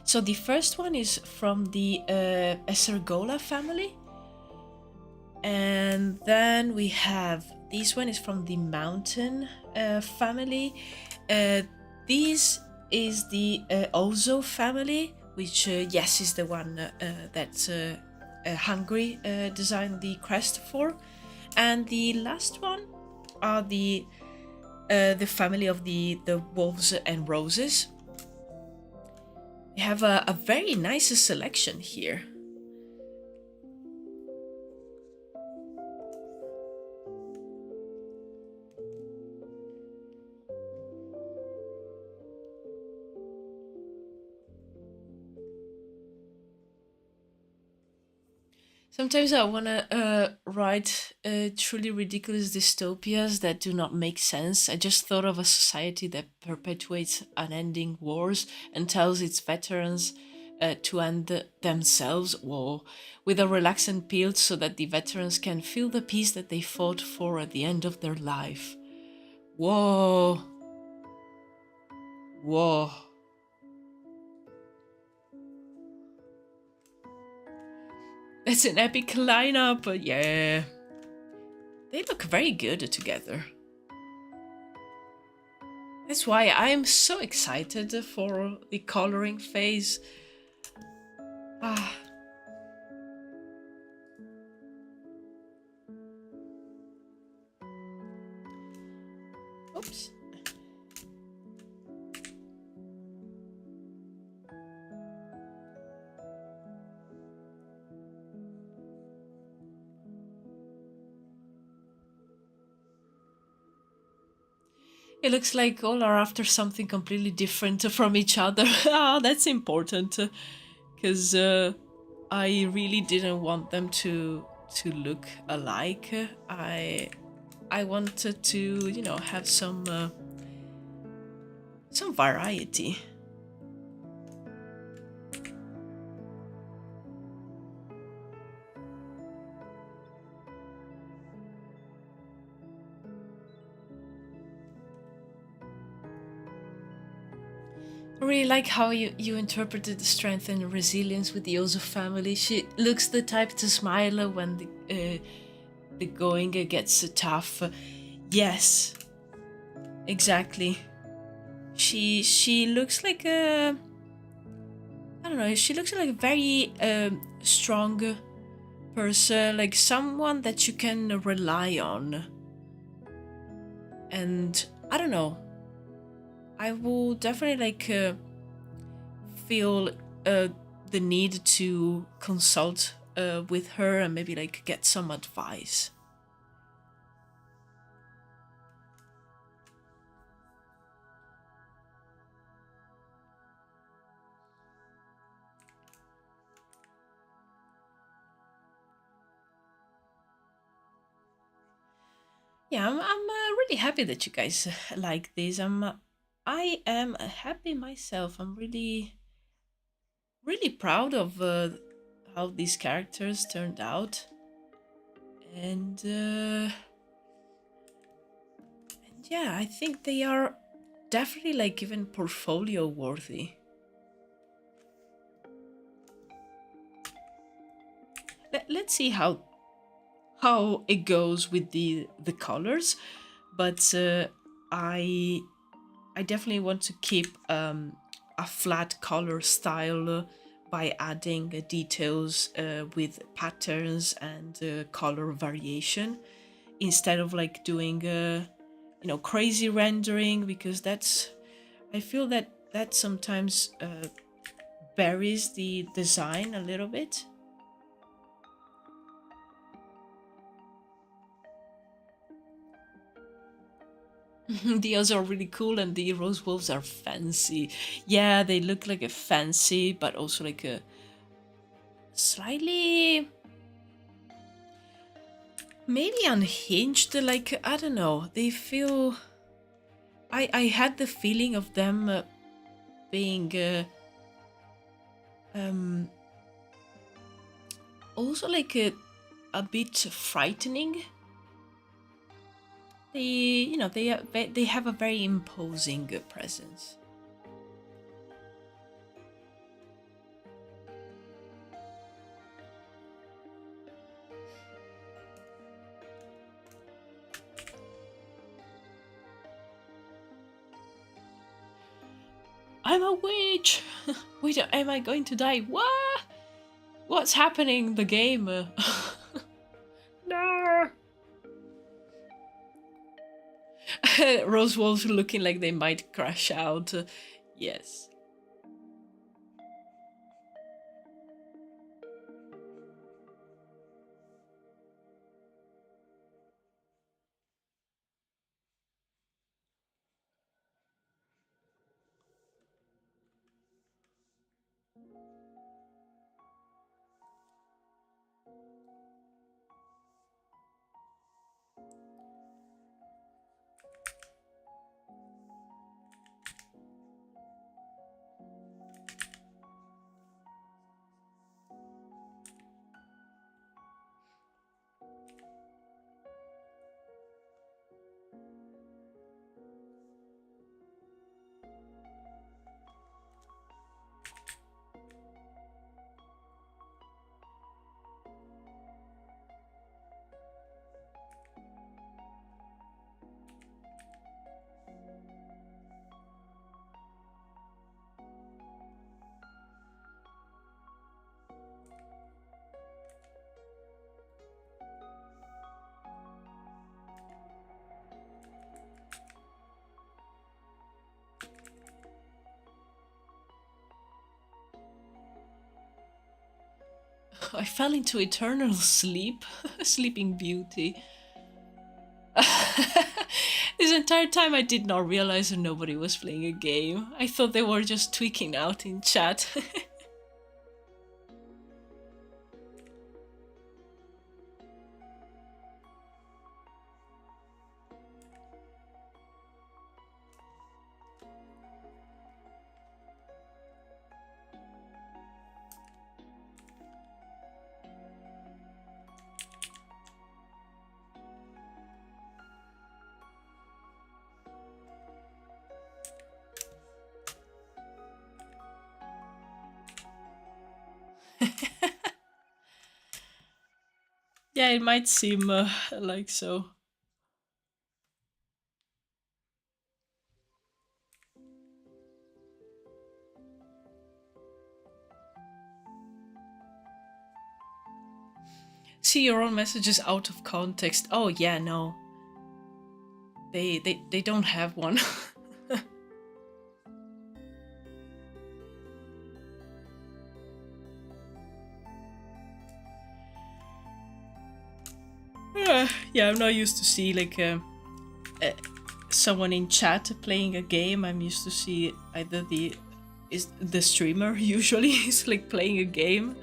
so the first one is from the Esargola family, and then we have, this one is from the Mountain family. This is the Ozo family, which yes, is the one that Hungry designed the crest for. And the last one are the family of the Wolves and Roses. We have a very nice selection here. Sometimes I want to write truly ridiculous dystopias that do not make sense. I just thought of a society that perpetuates unending wars and tells its veterans to end themselves, with a relaxant pill, so that the veterans can feel the peace that they fought for at the end of their life. Whoa. Whoa. It's an epic lineup, but yeah. They look very good together. That's why I'm so excited for the coloring phase. Oops. It looks like all are after something completely different from each other. That's important, because I really didn't want them to look alike. I wanted to, have some variety. I really like how you interpreted the strength and resilience with the Ozu family. She looks the type to smile when the going gets tough. Yes, exactly. She looks like a, I don't know. She looks like a very strong person, like someone that you can rely on. And I don't know. I will definitely feel the need to consult with her and maybe get some advice. Yeah, I'm really happy that you guys like this. I am happy myself. I'm really proud of how these characters turned out, and yeah, I think they are definitely even portfolio worthy. let's see how it goes with the colors, but I I definitely want to keep a flat color style by adding details with patterns and color variation instead of like doing crazy rendering, because that's I feel that that sometimes buries the design a little bit. The others are really cool and the rose wolves are fancy. Yeah, they look like a fancy, but also like a slightly maybe unhinged. Like, I don't know. They feel. I had the feeling of them being um also like a bit frightening. They have a very imposing presence. I'm a witch. Wait, am I going to die? What? What's happening? The game. No. Rose wolves looking like they might crash out. Yes. I fell into eternal sleep. Sleeping Beauty. This entire time I did not realize that nobody was playing a game. I thought they were just tweaking out in chat. Yeah, it might seem like so. See your own messages out of context. Oh yeah, no. They don't have one. Yeah, I'm not used to see like uh, someone in chat playing a game. I'm used to see either the streamer usually is like playing a game.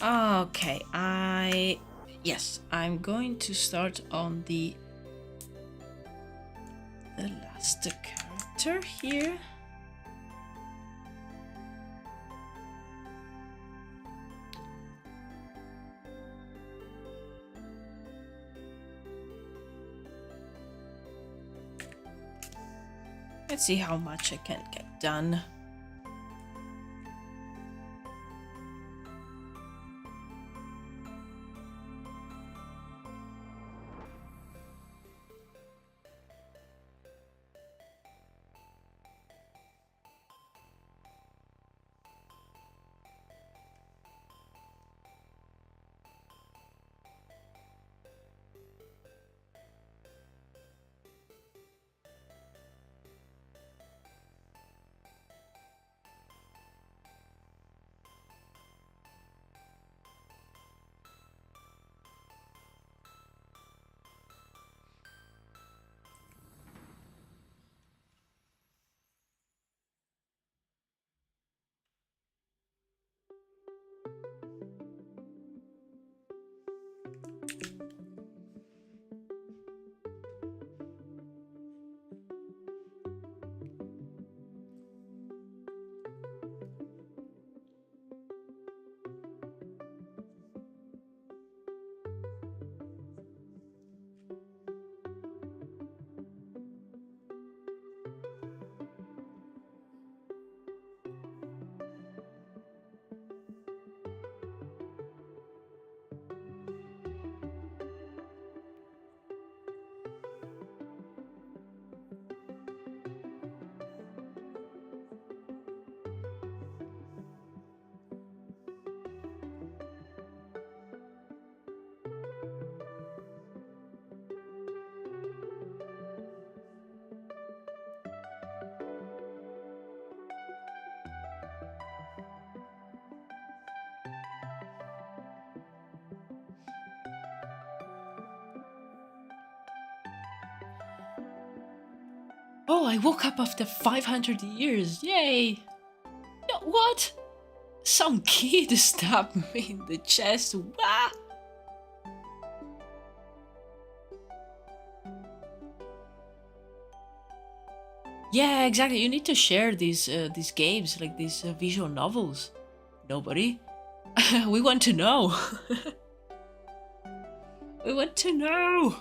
Okay, yes, I'm going to start on the the last character here. Let's see how much I can get done. Oh, I woke up after 500 years. Yay! No, what? Some kid stabbed me in the chest. Wah! Yeah, exactly. You need to share these games, like these visual novels. Nobody. We want to know. We want to know.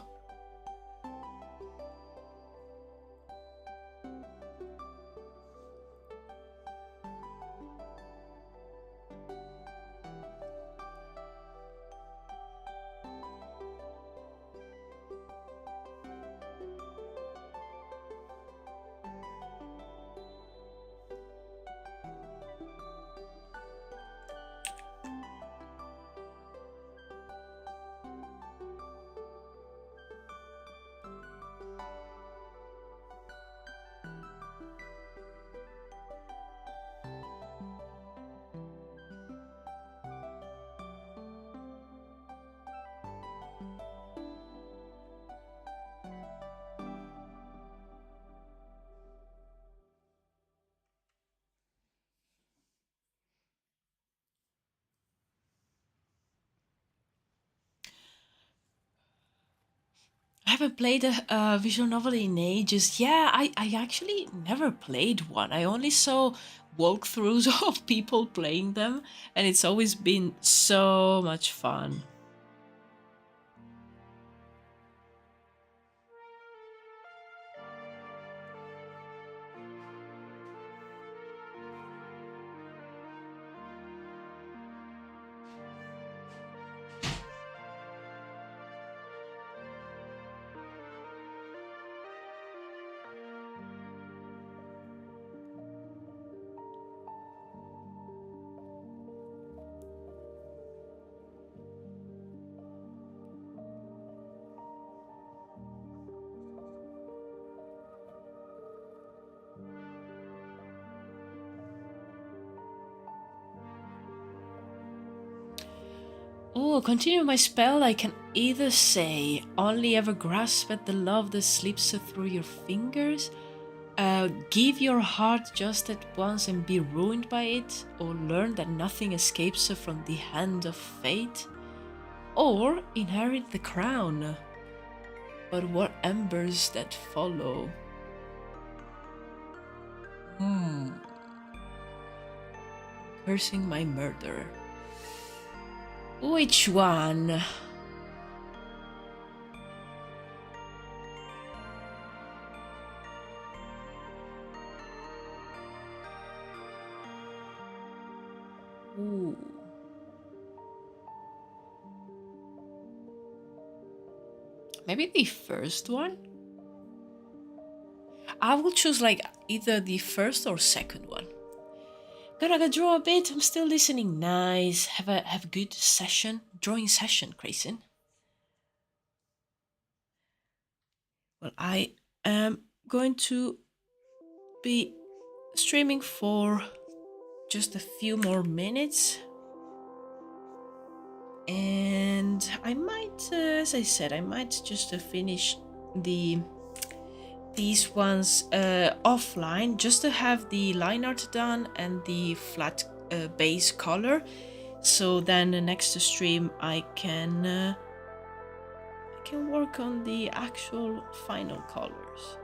I haven't played a visual novel in ages. Yeah, I actually never played one. I only saw walkthroughs of people playing them, and it's always been so much fun. Oh, continue my spell. I can either say, only ever grasp at the love that slips through your fingers, give your heart just at once and be ruined by it, or learn that nothing escapes from the hand of fate, or inherit the crown. But what embers that follow? Hmm. Cursing my murderer. Which one? Ooh. Maybe the first one? I will choose like either the first or second one. Gotta draw a bit. I'm still listening. Nice. Have a good session. Drawing session, Grayson. Well, I am going to be streaming for just a few more minutes. And I might, as I said, I might just finish these ones offline just to have the line art done and the flat base color. So then the next stream I can work on the actual final colors.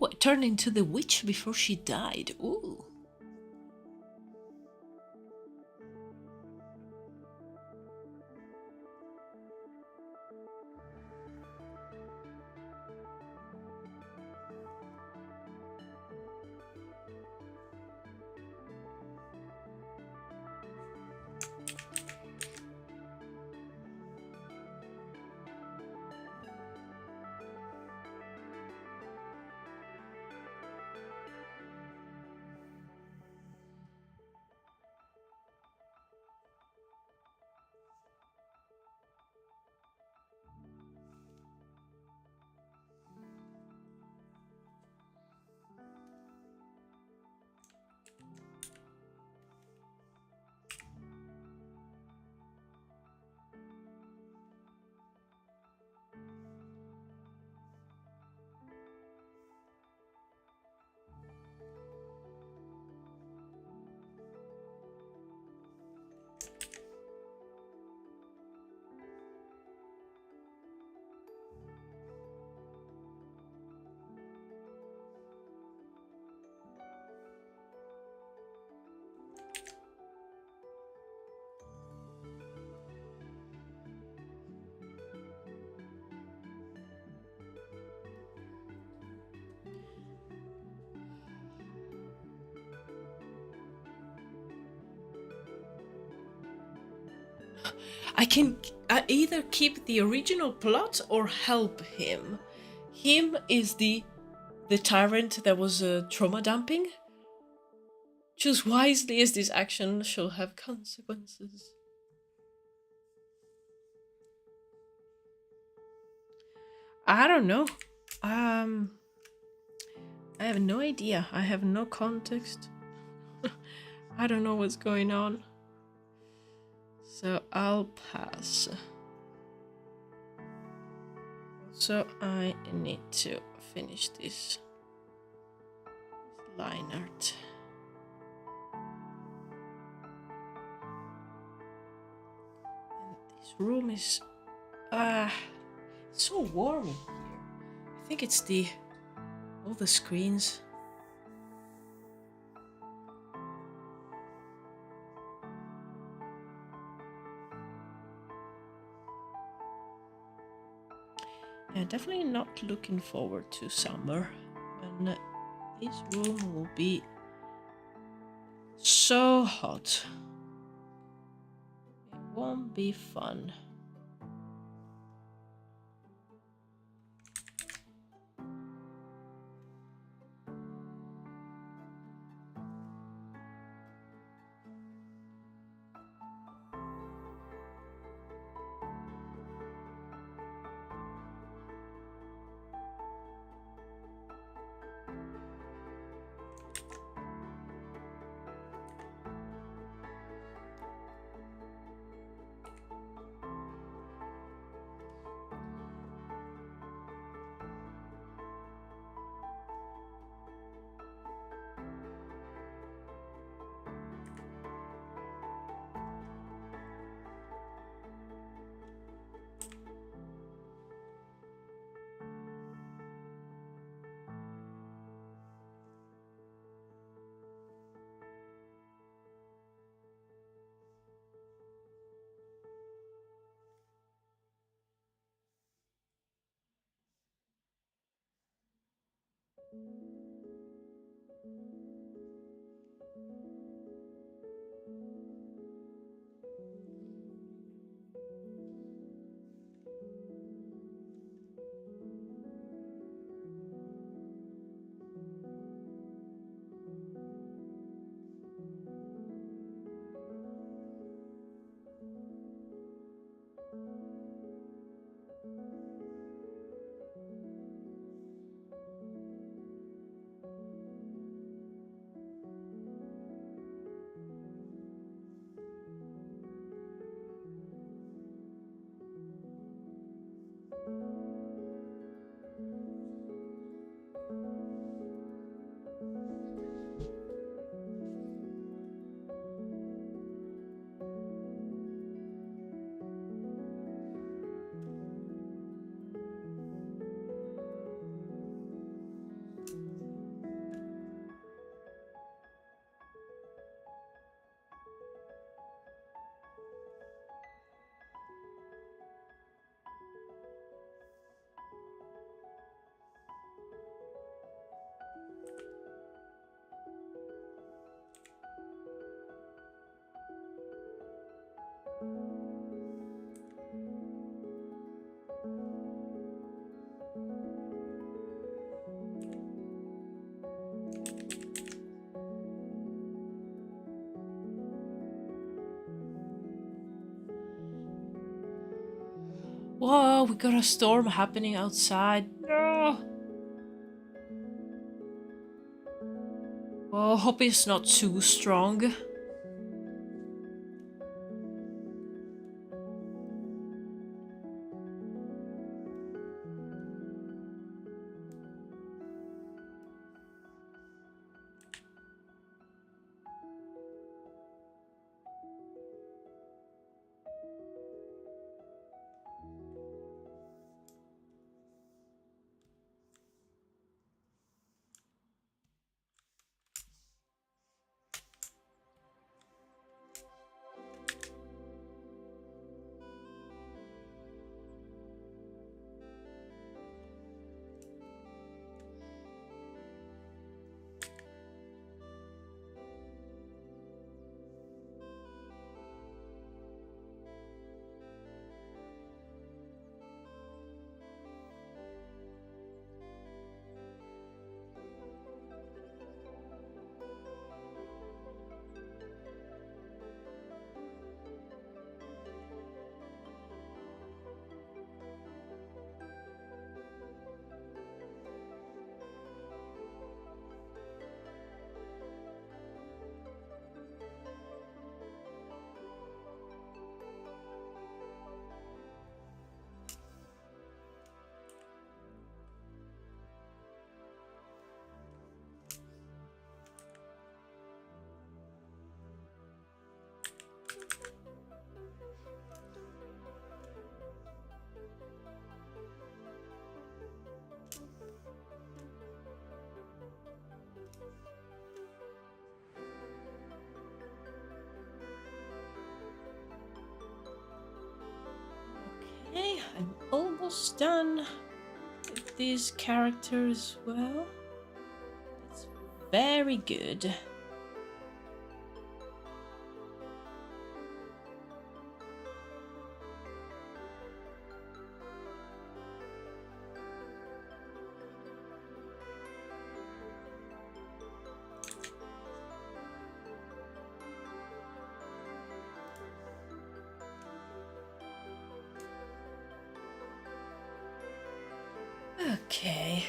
Oh, turned into the witch before she died. Ooh. I can either keep the original plot or help him. Him is the tyrant that was trauma dumping. Choose wisely, as this action shall have consequences. I don't know. I have no idea. I have no context. I don't know what's going on. So I'll pass. So I need to finish this line art. And this room is so warm in here. I think it's all the screens. Yeah, definitely not looking forward to summer. And this room will be so hot. It won't be fun. Whoa, we got a storm happening outside. No! Oh, hope it's not too strong. Okay, I'm almost done with these characters as well. That's very good. Okay.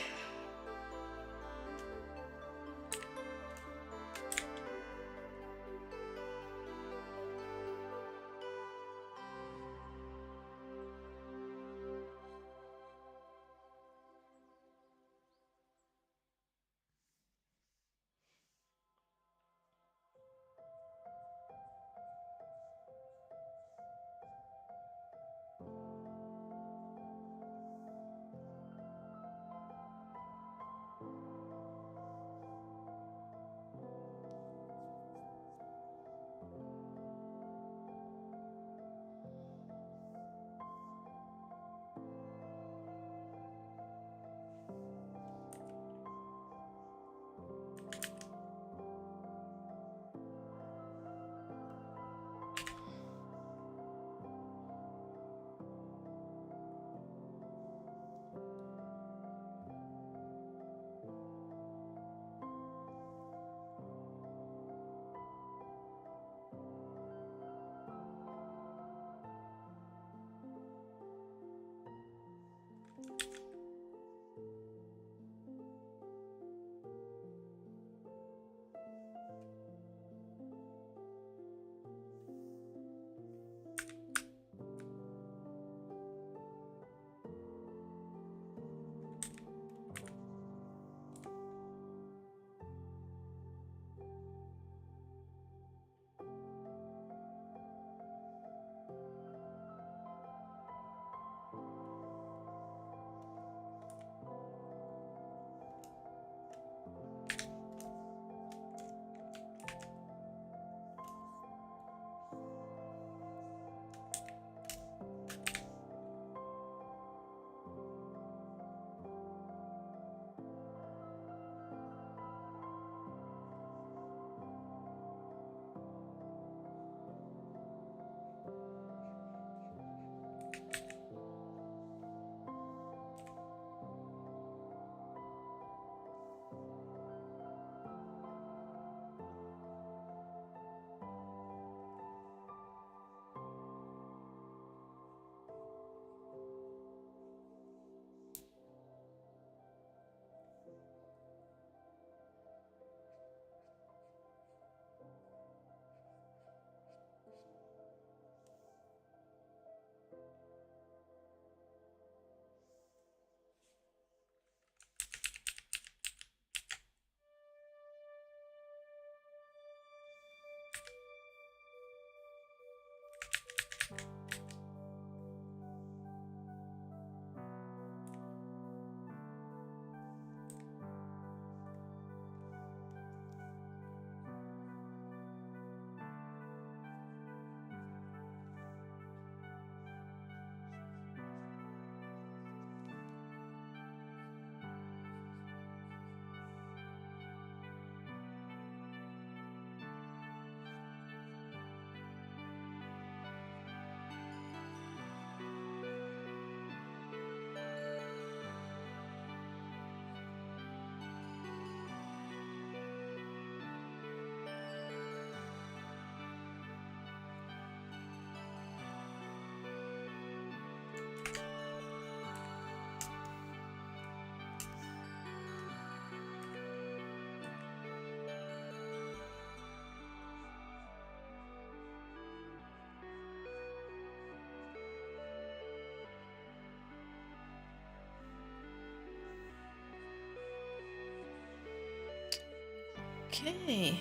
Okay.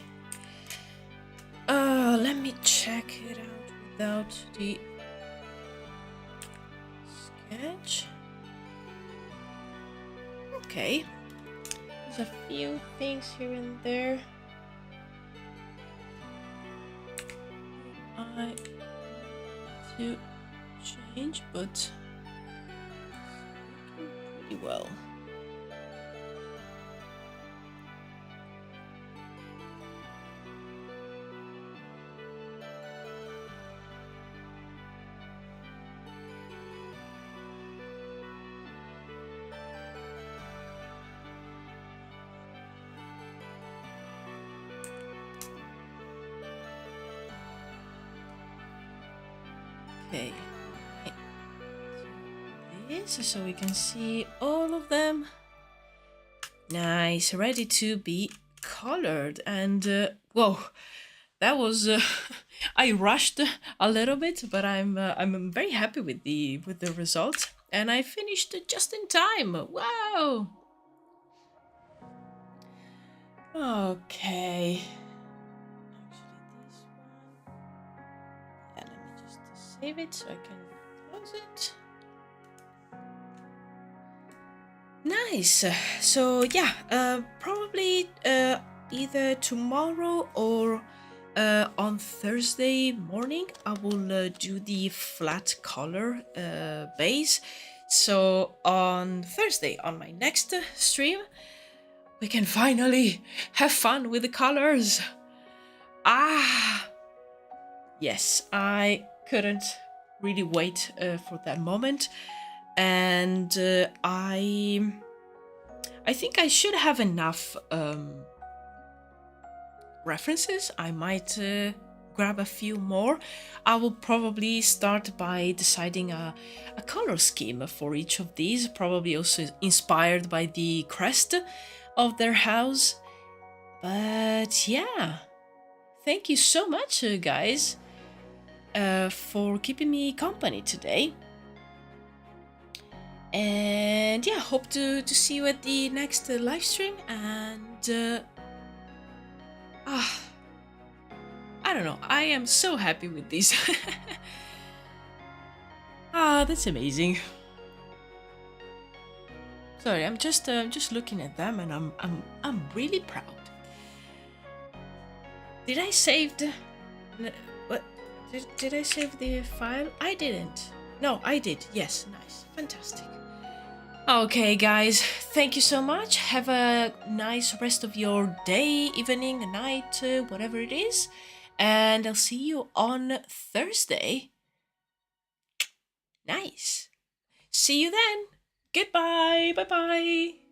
Let me check it out without the sketch. Okay. There's a few things here and there. I to change, but pretty well. Okay. This so we can see all of them. Nice, ready to be colored. And whoa, that was I rushed a little bit, but I'm very happy with the result, and I finished just in time. Wow. Okay. Actually, this one. Yeah, let me just save it so I can close it. Nice. So yeah, probably either tomorrow or on Thursday morning I will do the flat color base. So on Thursday, on my next stream, we can finally have fun with the colors. Ah, yes, I couldn't really wait for that moment, and I think I should have enough references. I might grab a few more. I will probably start by deciding a color scheme for each of these, probably also inspired by the crest of their house. But yeah, thank you so much, guys, for keeping me company today. And yeah, hope to see you at the next live stream. And I don't know, I am so happy with these. That's amazing. Sorry, I'm just looking at them, and I'm really proud. Did I save the what? Did I save the file? I didn't. No, I did. Yes, nice, fantastic. Okay, guys, thank you so much. Have a nice rest of your day, evening, night, whatever it is. And I'll see you on Thursday. Nice. See you then. Goodbye. Bye bye.